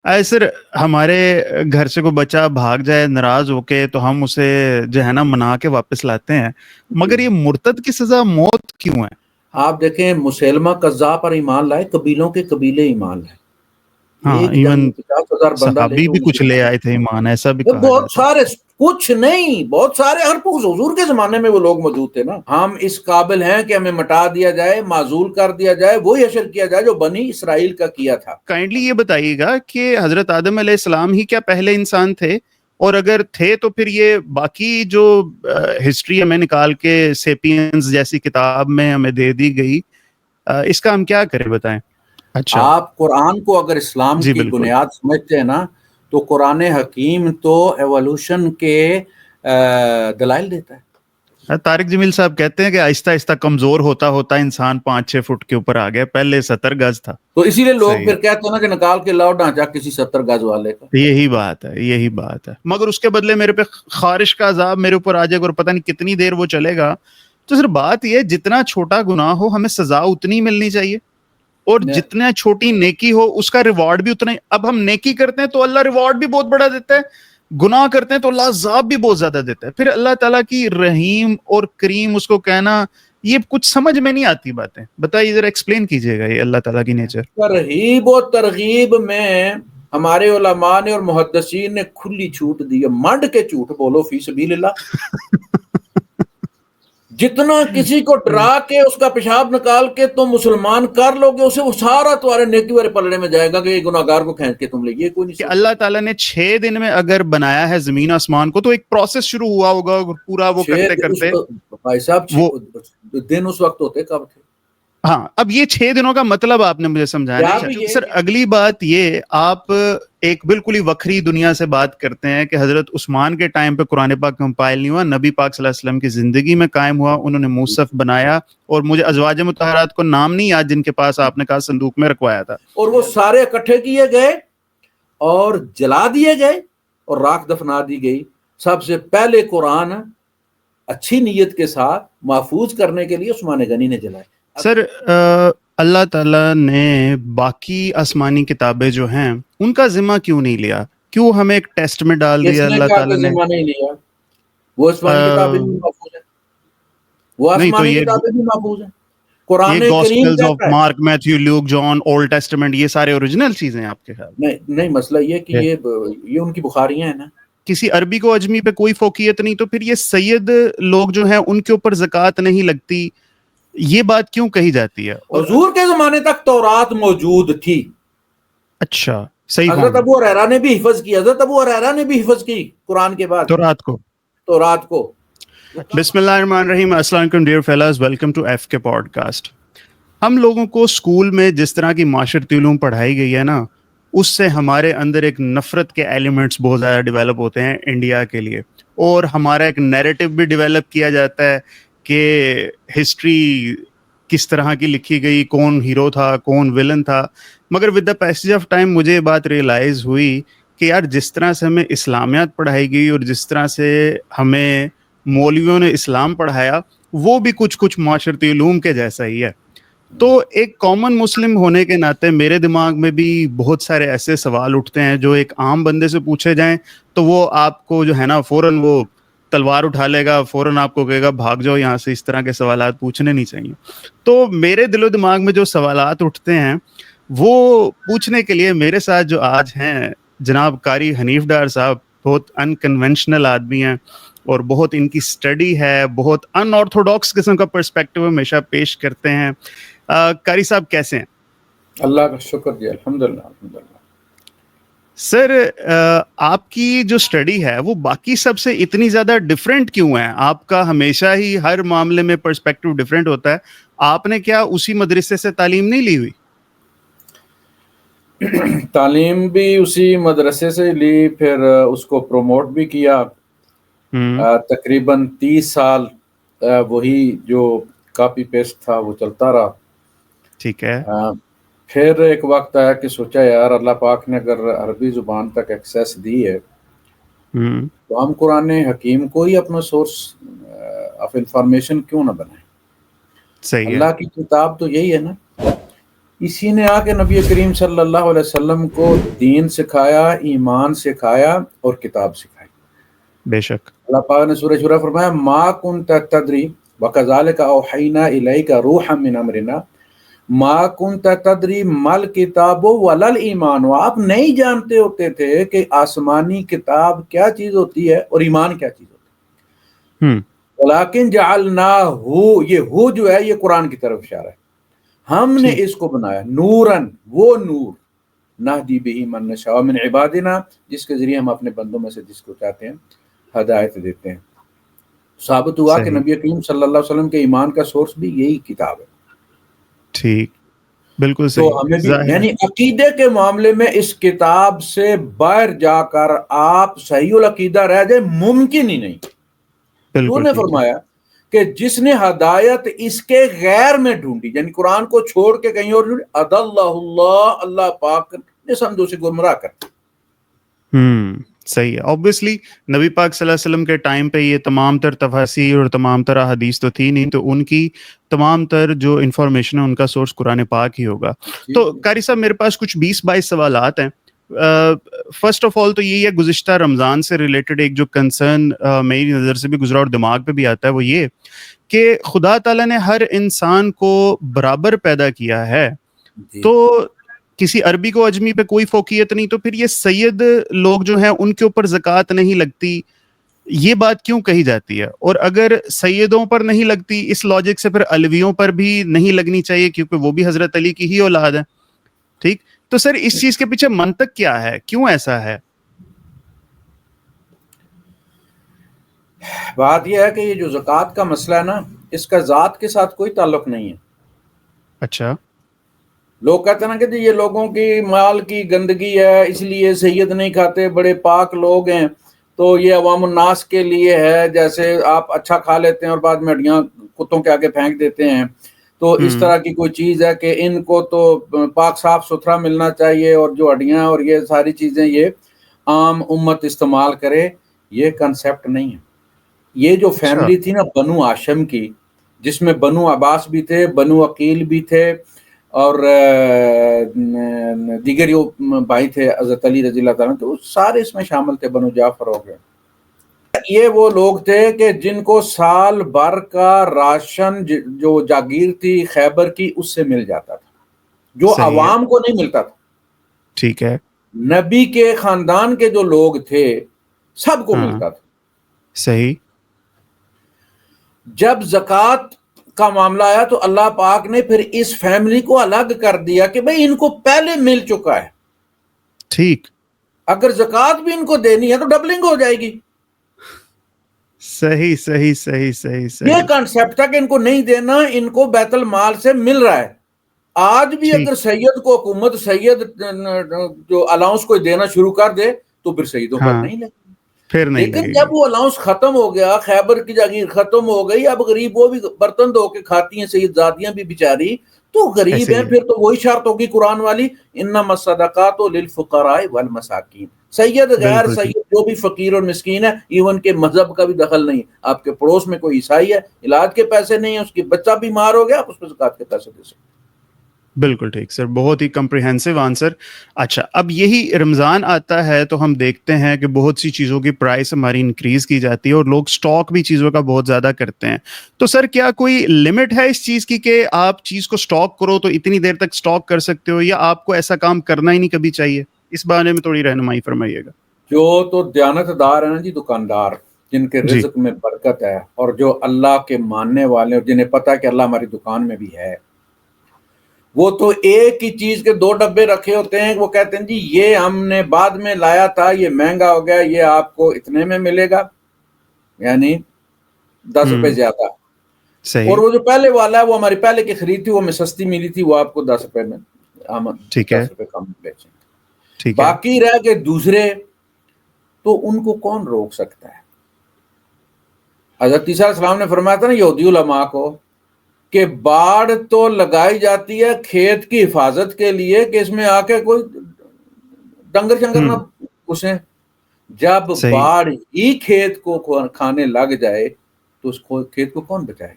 سر ہمارے گھر سے کوئی بچہ بھاگ جائے ناراض ہو کے تو ہم اسے جو ہے نا منا کے واپس لاتے ہیں، مگر یہ مرتد کی سزا موت کیوں ہے؟ آپ دیکھیں مسیلمہ کذاب پر ایمان لائے، قبیلوں کے قبیلے ایمان لائے، ہاں، ایک جنگ ایون میں 50,000 بندہ لے صحابی کے بھی وہ کچھ لے آئے تھے ایمان، ایسا بھی کہا بہت جاتا ہے۔ سارے، کچھ نہیں بہت سارے، ہر حضور کے زمانے میں وہ لوگ موجود تھے نا۔ ہم اس قابل ہیں کہ ہمیں مٹا دیا جائے، معزول کر دیا جائے، وہی حشر کیا جائے جو بنی اسرائیل کا کیا تھا۔ کائنڈلی یہ بتائیے گا کہ حضرت آدم علیہ السلام ہی کیا پہلے انسان تھے؟ اور اگر تھے تو پھر یہ باقی جو ہسٹری ہمیں نکال کے سیپینز جیسی کتاب میں ہمیں دے دی گئی، اس کا ہم کیا کریں بتائیں؟ اچھا آپ قرآن کو اگر اسلام جی کی بالکل۔ بنیاد سمجھتے ہیں نا، تو قرآن حکیم تو ایوولوشن کے دلائل دیتا ہے۔ طارق جمیل صاحب کہتے ہیں کہ آہستہ آہستہ کمزور ہوتا ہوتا انسان 5-6 فٹ کے اوپر آ گیا، پہلے 70 گز تھا۔ تو اسی لیے لوگ صحیح پھر کہتے ہیں نا کہ نکال کے لاؤ ڈھانچہ کسی 70 گز والے کا۔ ہے، یہی بات ہے، یہی بات ہے، مگر اس کے بدلے میرے پہ خارش کا عذاب میرے اوپر آ جائے گا اور پتہ نہیں کتنی دیر وہ چلے گا۔ تو صرف بات یہ ہے جتنا چھوٹا گناہ ہو ہمیں سزا اتنی ملنی چاہیے، اور جتنا چھوٹی نیکی ہو اس کا ریوارڈ بھی اتنا ہی۔ اب ہم نیکی کرتے ہیں تو اللہ ریوارڈ بھی بہت بڑا دیتا ہے، گناہ کرتے ہیں تو اللہ عذاب بھی بہت زیادہ دیتا ہے۔ پھر اللہ تعالیٰ کی رحیم اور کریم اس کو کہنا، یہ کچھ سمجھ میں نہیں آتی باتیں، بتائیے ذرا ایکسپلین کیجئے گا یہ اللہ تعالیٰ کی نیچر۔ ترغیب و ترغیب میں ہمارے علماء نے اور محدثین نے کھلی چھوٹ دی ہے، منڈ کے جھوٹ بولو فی سبیل اللہ۔ جتنا کسی کو ڈرا کے اس کا پیشاب نکال کے تم مسلمان کر لو گے، اسے وہ سارا تمہارے نیکی والے پلڑے میں جائے گا کہ یہ گناہگار کو کھینچ کے تم لے، یہ کوئی نہیں کہ سوچتا۔ اللہ تعالیٰ نے 6 دن میں اگر بنایا ہے زمین آسمان کو تو ایک پروسیس شروع ہوا ہوگا پورا، وہ کرتے کرتے بھائی صاحب وہ، دن اس وقت ہوتے کب تھے؟ ہاں اب یہ 6 دنوں کا مطلب آپ نے مجھے سمجھانا ہے سر۔ اگلی بات یہ، آپ ایک بالکل ہی وکری دنیا سے بات کرتے ہیں کہ حضرت عثمان کے ٹائم پہ قرآن پاک کمپائل نہیں ہوا، نبی پاک صلی اللہ علیہ وسلم کی زندگی میں قائم ہوا، انہوں نے مصحف بنایا، اور مجھے ازواج مطہرات کو نام نہیں یاد جن کے پاس آپ نے کہا صندوق میں رکھوایا تھا، اور وہ سارے اکٹھے کیے گئے اور جلا دیے گئے اور راکھ دفنا دی گئی۔ سب سے پہلے قرآن اچھی نیت کے ساتھ محفوظ کرنے کے لیے عثمان غنی نے جلائے۔ سر اللہ تعالیٰ نے باقی آسمانی کتابیں جو ہیں ان کا ذمہ کیوں نہیں لیا؟ کیوں ہمیں ایک ٹیسٹ میں ڈال کس دیا نے اللہ کہا تعالیٰ کہ نے؟ ذمہ نہیں لیا؟ وہ آسمانی کتابیں بھی محفوظ ہیں، وہ نہیں تو آسمانی یہ کتابیں بھی محفوظ ہیں۔ قرآن یہ کریم گاسپلز آف کہتا ہے، مارک، میتھیو، لوک، جان، اولڈ ٹیسٹمنٹ، یہ سارے اوریجنل چیزیں ہیں آپ کے خیال نہیں مسئلہ یہ کہ میں؟ یہ ان کی بخاریاں ہیں نا۔ کسی عربی کو اجمی پہ کوئی فوقیت نہیں، تو پھر یہ سید لوگ جو ہیں ان کے اوپر زکوٰۃ نہیں لگتی، یہ بات کیوں کہی جاتی ہے؟ اور حضور کے زمانے تک تورات موجود تھی۔ اچھا صحیح حضرت کون؟ ابو ہریرہ نے بھی حفظ کی، حضرت ابو ہریرہ نے بھی حفظ کی قرآن کے بعد تو رات کو تورات کو۔ بسم اللہ الرحمن الرحیم، السلام علیکم dear fellows, welcome to F K podcast. ہم لوگوں کو اسکول میں جس طرح کی معاشرتی علوم پڑھائی گئی ہے نا، اس سے ہمارے اندر ایک نفرت کے ایلیمنٹس بہت زیادہ ڈیولپ ہوتے ہیں انڈیا کے لیے، اور ہمارا ایک نیریٹو بھی ڈیولپ کیا جاتا ہے کہ ہسٹری کس طرح کی لکھی گئی، کون ہیرو تھا کون ولن تھا۔ مگر with the passage of time مجھے یہ بات ریئلائز ہوئی کہ یار جس طرح سے ہمیں اسلامیات پڑھائی گئی اور جس طرح سے ہمیں مولویوں نے اسلام پڑھایا، وہ بھی کچھ کچھ معاشرتی علوم کے جیسا ہی ہے۔ تو ایک کامن مسلم ہونے کے ناطے میرے دماغ میں بھی بہت سارے ایسے سوال اٹھتے ہیں جو ایک عام بندے سے پوچھے جائیں تو وہ آپ کو جو ہے نا فوراً وہ تلوار اٹھا لے گا، فوراً آپ کو کہے گا بھاگ جاؤ یہاں سے، اس طرح کے سوالات پوچھنے نہیں چاہیے۔ تو میرے دل و دماغ میں جو سوالات اٹھتے ہیں وہ پوچھنے کے لیے میرے ساتھ جو آج ہیں جناب قاری حنیف ڈار صاحب، بہت انکنونشنل آدمی ہیں اور بہت ان کی اسٹڈی ہے، بہت ان آرتھوڈاکس قسم کا پرسپیکٹو ہمیشہ پیش کرتے ہیں۔ قاری صاحب کیسے ہیں؟ اللہ کا شکر جی، الحمدللہ الحمدللہ۔ سر آپ کی جو اسٹڈی ہے وہ باقی سب سے اتنی زیادہ ڈفرینٹ کیوں ہے؟ آپ کا ہمیشہ ہی ہر معاملے میں پرسپیکٹو ڈفرینٹ ہوتا ہے، آپ نے کیا اسی مدرسے سے تعلیم نہیں لی ہوئی؟ تعلیم بھی اسی مدرسے سے لی، پھر اس کو پروموٹ بھی کیا، تقریباً 30 سال وہی جو کاپی پیسٹ تھا وہ چلتا رہا۔ ٹھیک ہے۔ پھر ایک وقت آیا کہ سوچا یار اللہ پاک نے اگر عربی زبان تک ایکسیس دی ہے تو ہم قرآن حکیم کو ہی اپنا سورس آف انفارمیشن کیوں نہ بنائیں۔ صحیح ہے۔ اللہ کی کتاب تو یہی ہے نا۔ اسی نے آ کے نبی کریم صلی اللہ علیہ وسلم کو دین سکھایا، ایمان سکھایا اور کتاب سکھائی. بے شک. اللہ پاک نے سورہ شورى فرمایا ما كنت تدری وكذلك اوحینا الیک روحا من امرنا ما كنت تدری مل کتاب ولل ایمان. آپ نہیں جانتے ہوتے تھے کہ آسمانی کتاب کیا چیز ہوتی ہے اور ایمان کیا چیز ہوتی ہے. ولیکن جعلناہ، یہ ہو جو ہے یہ قرآن کی طرف اشارہ ہے. ہم نے اس کو بنایا نورن، وہ نور نہدی بہ من نشاء من عبادنا، جس کے ذریعے ہم اپنے بندوں میں سے جس کو چاہتے ہیں ہدایت دیتے ہیں. ثابت ہوا کہ نبی کریم صلی اللہ علیہ وسلم کے ایمان کا سورس بھی یہی کتاب ہے. ٹھیک، بالکل تو صحیح. ہمیں بھی یعنی عقیدے کے معاملے میں اس کتاب سے باہر جا کر آپ صحیح العقیدہ رہ جائے ممکن ہی نہیں. تو نے فرمایا کہ جس نے ہدایت اس کے غیر میں ڈھونڈی، یعنی قرآن کو چھوڑ کے کہیں اور ڈھونڈی، اضلہ اللہ، اللہ پاک نے سمجھو سے گمراہ کر. صحیح ہے. آبویسلی نبی پاک صلی اللہ علیہ وسلم کے ٹائم پہ یہ تمام تر تفاسیر اور تمام تر احادیث تو تھی نہیں، تو ان کی تمام تر جو انفارمیشن ہے ان کا سورس قرآن پاک ہی ہوگا. تو قاری صاحب میرے پاس کچھ 20-22 سوالات ہیں. فرسٹ آف آل تو یہی ہے، گزشتہ رمضان سے ریلیٹڈ ایک جو کنسرن میری نظر سے بھی گزرا اور دماغ پہ بھی آتا ہے، وہ یہ کہ خدا تعالیٰ نے ہر انسان کو برابر پیدا کیا ہے، تو کسی عربی کو اجمی پہ کوئی فوقیت نہیں، تو پھر یہ سید لوگ جو ہیں ان کے اوپر زکوٰۃ نہیں لگتی، یہ بات کیوں کہی جاتی ہے؟ اور اگر سیدوں پر نہیں لگتی اس لاجک سے پھر علویوں پر بھی نہیں لگنی چاہیے کیونکہ وہ بھی حضرت علی کی ہی اولاد ہے. ٹھیک، تو سر اس چیز کے پیچھے منطق کیا ہے، کیوں ایسا ہے؟ بات یہ ہے کہ یہ جو زکوٰۃ کا مسئلہ ہے نا، اس کا ذات کے ساتھ کوئی تعلق نہیں ہے. اچھا. لوگ کہتے ہیں نا کہ یہ لوگوں کی مال کی گندگی ہے اس لیے سید نہیں کھاتے، بڑے پاک لوگ ہیں تو یہ عوام الناس کے لیے ہے، جیسے آپ اچھا کھا لیتے ہیں اور بعد میں ہڈیاں کتوں کے آگے پھینک دیتے ہیں، تو اس طرح کی کوئی چیز ہے کہ ان کو تو پاک صاف ستھرا ملنا چاہیے اور جو ہڈیاں اور یہ ساری چیزیں یہ عام امت استعمال کرے. یہ کنسیپٹ نہیں ہے. یہ جو فیملی تھی نا بنو ہاشم کی، جس میں بنو عباس بھی تھے، بنو عقیل بھی تھے اور دیگر جو بھائی تھے حضرت علی رضی اللہ تعالیٰ، تو سارے اس میں شامل تھے، بنو جعفر ہو گئے. یہ وہ لوگ تھے کہ جن کو سال بھر کا راشن جو جاگیر تھی خیبر کی اس سے مل جاتا تھا، جو عوام کو نہیں ملتا تھا. ٹھیک ہے. نبی کے خاندان کے جو لوگ تھے سب کو ملتا تھا. صحیح. جب زکوٰۃ کا معاملہ آیا تو اللہ پاک نے پھر اس فیملی کو الگ کر دیا کہ بھئی ان کو پہلے مل چکا ہے. ٹھیک. اگر زکوٰۃ بھی ان کو دینی ہے تو ڈبلنگ ہو جائے گی. صحیح صحیح صحیح صحیح صحیح. یہ کانسیپٹ تھا کہ ان کو نہیں دینا، ان کو بیت المال سے مل رہا ہے. آج بھی اگر سید کو حکومت سید جو الاؤنس کو دینا شروع کر دے تو پھر سیدوں پر نہیں لگے. لیکن جب وہ الاؤنس ختم ہو گیا، خیبر کی جاگیر ختم ہو گئی، اب غریب وہ بھی برتن دھو کے کھاتی ہیں، سید زادیاں بھی بیچاری تو غریب ہیں، پھر تو وہی شرط ہوگی قرآن والی انما الصدقات للفقراء والمساکین. سید غیر سید جو بھی فقیر اور مسکین ہے، ایون کے مذہب کا بھی دخل نہیں. آپ کے پڑوس میں کوئی عیسائی ہے، علاج کے پیسے نہیں ہیں، اس کی بچہ بیمار ہو گیا، آپ اس پہ زکوٰۃ کے پیسے دے سکتے. بالکل ٹھیک سر، بہت ہی کمپریہنسو آنسر. اچھا، اب یہی رمضان آتا ہے تو ہم دیکھتے ہیں کہ بہت سی چیزوں کی پرائس ہماری انکریز کی جاتی ہے اور لوگ سٹاک بھی چیزوں کا بہت زیادہ کرتے ہیں. تو سر کیا کوئی لمٹ ہے اس چیز کی کہ آپ چیز کو سٹاک کرو تو اتنی دیر تک سٹاک کر سکتے ہو، یا آپ کو ایسا کام کرنا ہی نہیں کبھی چاہیے؟ اس بارے میں تھوڑی رہنمائی فرمائیے گا. جو تو دیانت دار ہیں نا جی، دکاندار جن کے رزق میں برکت ہے اور جو اللہ کے ماننے والے اور جنہیں پتہ ہے کہ اللہ ہماری دکان میں بھی ہے، وہ تو ایک ہی چیز کے 2 ڈبے رکھے ہوتے ہیں. وہ کہتے ہیں جی یہ ہم نے بعد میں لایا تھا، یہ مہنگا ہو گیا، یہ آپ کو اتنے میں ملے گا، یعنی 10 روپے زیادہ. اور وہ جو پہلے والا ہے وہ ہماری پہلے کی خرید تھی، وہ ہمیں سستی ملی تھی، وہ آپ کو 10 روپے میں ہم 10 روپے کم بیچیں. باقی رہ کے دوسرے تو ان کو کون روک سکتا ہے؟ حضرت عیسیٰ علیہ السلام نے فرمایا تھا نا یہودی علماء کو کہ باڑ تو لگائی جاتی ہے کھیت کی حفاظت کے لیے کہ اس میں آ کے کوئی ڈنگر شنگر نہ گھسیں. جب باڑ ہی کھیت کو کھانے لگ جائے تو اس کھیت کو کون بچائے؟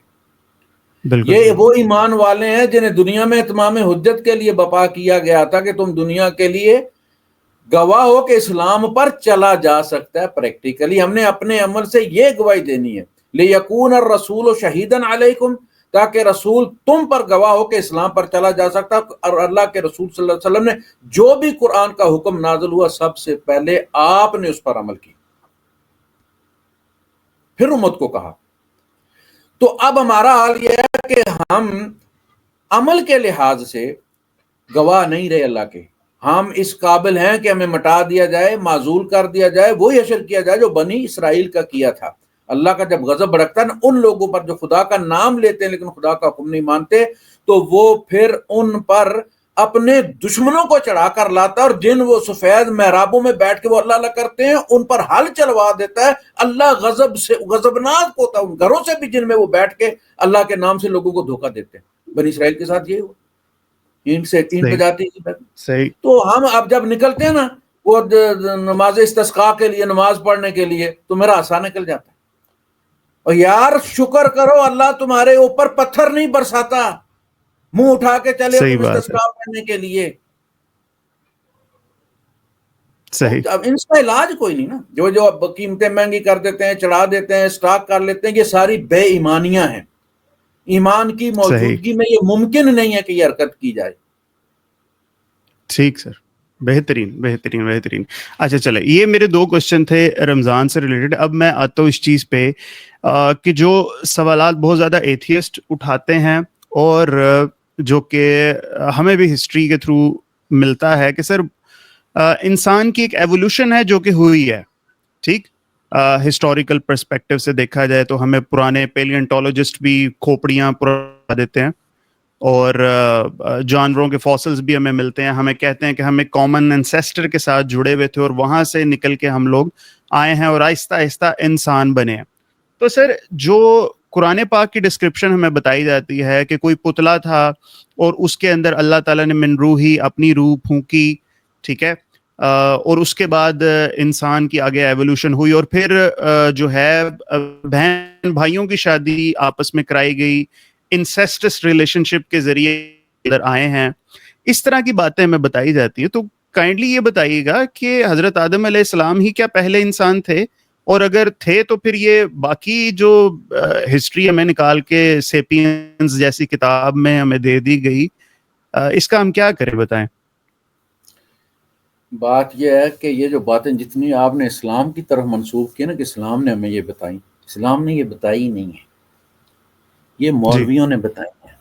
بالکل یہ وہ ایمان والے ہیں جنہیں دنیا میں اتمام حجت کے لیے بپا کیا گیا تھا کہ تم دنیا کے لیے گواہ ہو کہ اسلام پر چلا جا سکتا ہے پریکٹیکلی. ہم نے اپنے عمل سے یہ گواہی دینی ہے لیکون الرسول شہیدن علیکم, تاکہ رسول تم پر گواہ ہو کہ اسلام پر چلا جا سکتا. اور اللہ کے رسول صلی اللہ علیہ وسلم نے جو بھی قرآن کا حکم نازل ہوا سب سے پہلے آپ نے اس پر عمل کیا, پھر امت کو کہا. تو اب ہمارا حال یہ ہے کہ ہم عمل کے لحاظ سے گواہ نہیں رہے اللہ کے. ہم اس قابل ہیں کہ ہمیں مٹا دیا جائے, معزول کر دیا جائے, وہی حشر کیا جائے جو بنی اسرائیل کا کیا تھا. اللہ کا جب غضب بھڑکتا ہے نا ان لوگوں پر جو خدا کا نام لیتے ہیں لیکن خدا کا حکم نہیں مانتے, تو وہ پھر ان پر اپنے دشمنوں کو چڑھا کر لاتا ہے, اور جن وہ سفید محرابوں میں بیٹھ کے وہ اللہ اللہ کرتے ہیں ان پر حل چلوا دیتا ہے. اللہ غضب سے غضبناک ہوتا ہے ان گھروں سے بھی جن میں وہ بیٹھ کے اللہ کے نام سے لوگوں کو دھوکہ دیتے ہیں. بنی اسرائیل کے ساتھ یہ ہوا, اینٹ سے تین پہ جاتی ہے. صحیح. تو ہم اب جب نکلتے ہیں نا وہ نماز استسقاء کے لیے, نماز پڑھنے کے لیے, تو میرا آسان نکل جاتا ہے. اور یار شکر کرو اللہ تمہارے اوپر پتھر نہیں برساتا, منہ اٹھا کے چلے صحیح تم بات ہے. استسقاء کرنے کے لیے. صحیح. اب ان کا علاج کوئی نہیں نا. جو قیمتیں مہنگی کر دیتے ہیں, چڑھا دیتے ہیں, اسٹاک کر لیتے ہیں, یہ ساری بے ایمانیاں ہیں. ایمان کی موجودگی میں یہ ممکن نہیں ہے کہ یہ حرکت کی جائے. ٹھیک سر, بہترین بہترین بہترین. اچھا چلے, یہ میرے 2 کوشچن تھے رمضان سے ریلیٹڈ. اب میں آتا ہوں اس چیز پہ کہ جو سوالات بہت زیادہ ایتھیسٹ اٹھاتے ہیں اور جو کہ ہمیں بھی ہسٹری کے تھرو ملتا ہے کہ سر انسان کی ایک ایوولوشن ہے جو کہ ہوئی ہے, ٹھیک, ہسٹوریکل پرسپیکٹیو سے دیکھا جائے تو ہمیں پرانے پیلینٹولوجسٹ بھی کھوپڑیاں پڑا دیتے ہیں, اور جانوروں کے فاسلز بھی ہمیں ملتے ہیں. ہمیں کہتے ہیں کہ ہم ایک کامن انسیسٹر کے ساتھ جڑے ہوئے تھے اور وہاں سے نکل کے ہم لوگ آئے ہیں اور آہستہ آہستہ انسان بنے ہیں. تو سر جو قرآن پاک کی ڈسکرپشن ہمیں بتائی جاتی ہے کہ کوئی پتلا تھا اور اس کے اندر اللہ تعالیٰ نے من روحی اپنی روح پھونکی, ٹھیک ہے, اور اس کے بعد انسان کی آگے ایوولوشن ہوئی, اور پھر جو ہے بہن بھائیوں کی شادی آپس میں کرائی گئی, انسیسٹس ریلیشن شپ کے ذریعے ادھر آئے ہیں. اس طرح کی باتیں ہمیں بتائی جاتی ہیں. تو کائنڈلی یہ بتائیے گا کہ حضرت آدم علیہ السلام ہی کیا پہلے انسان تھے, اور اگر تھے تو پھر یہ باقی جو ہسٹری ہمیں نکال کے سیپینز جیسی کتاب میں ہمیں دے دی گئی, اس کا ہم کیا کریں, بتائیں. بات یہ ہے کہ یہ جو باتیں جتنی آپ نے اسلام کی طرف منسوخ کی نا کہ اسلام نے ہمیں یہ بتائی, اسلام نے یہ بتائی نہیں ہے, یہ مولویوں نے بتائی ہے.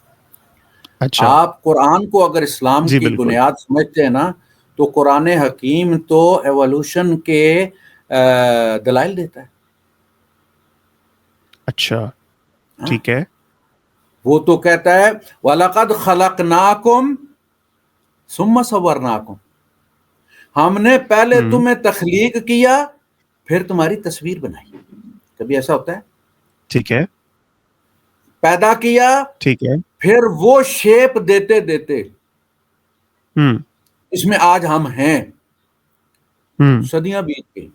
اچھا. آپ قرآن کو اگر اسلام جی کی بالکل. بنیاد سمجھتے ہیں نا تو قرآن حکیم تو ایوولوشن کے دلائل دیتا ہے. اچھا ٹھیک ہے. وہ تو کہتا ہے وَلَقَدْ خَلَقْنَاكُمْ ثُمَّ صَوَّرْنَاكُمْ, ہم نے پہلے تمہیں تخلیق کیا پھر تمہاری تصویر بنائی. کبھی ایسا ہوتا ہے؟ ٹھیک ہے. پیدا کیا, ٹھیک ہے. پھر وہ شیپ دیتے دیتے اس میں آج ہم ہیں. صدیاں بیت گئی,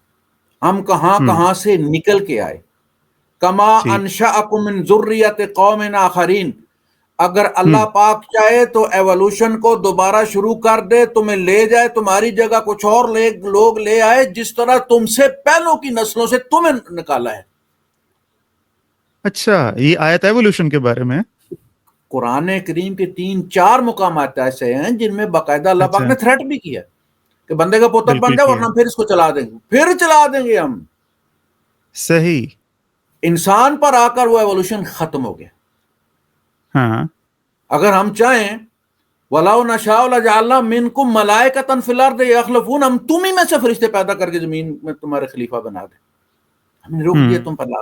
ہم کہاں کہاں سے نکل کے آئے. کما انشأکم من ذریۃ قوم آخرین, اگر اللہ پاک چاہے تو ایوولوشن کو دوبارہ شروع کر دے, تمہیں لے جائے تمہاری جگہ کچھ اور لوگ لے آئے جس طرح تم سے پہلوں کی نسلوں سے تمہیں نکالا ہے. اچھا, یہ آیت ایوولوشن کے بارے میں قرآن کریم کے 3-4 مقامات ایسے ہیں جن میں باقاعدہ اللہ پاک نے تھریٹ بھی کیا کہ بندے کا پوتر بن جائے ورنہ پھر اس کو چلا دیں گے, پھر چلا دیں گے ہم. صحیح. انسان پر آ کر وہ ایوولوشن ختم ہو گیا. ہاں, اگر ہم چاہیں وَلَوْ نَشَاءُ لَجَعَلْنَا مِنْكُمْ مَلَائِكَةً فِي الْأَرْضِ يَخْلُفُونَ, ہم تم ہی میں سے فرشتے پیدا کر کے زمین میں تمہارے خلیفہ بنا دیں. ہم نے روک دیا تم پر لا.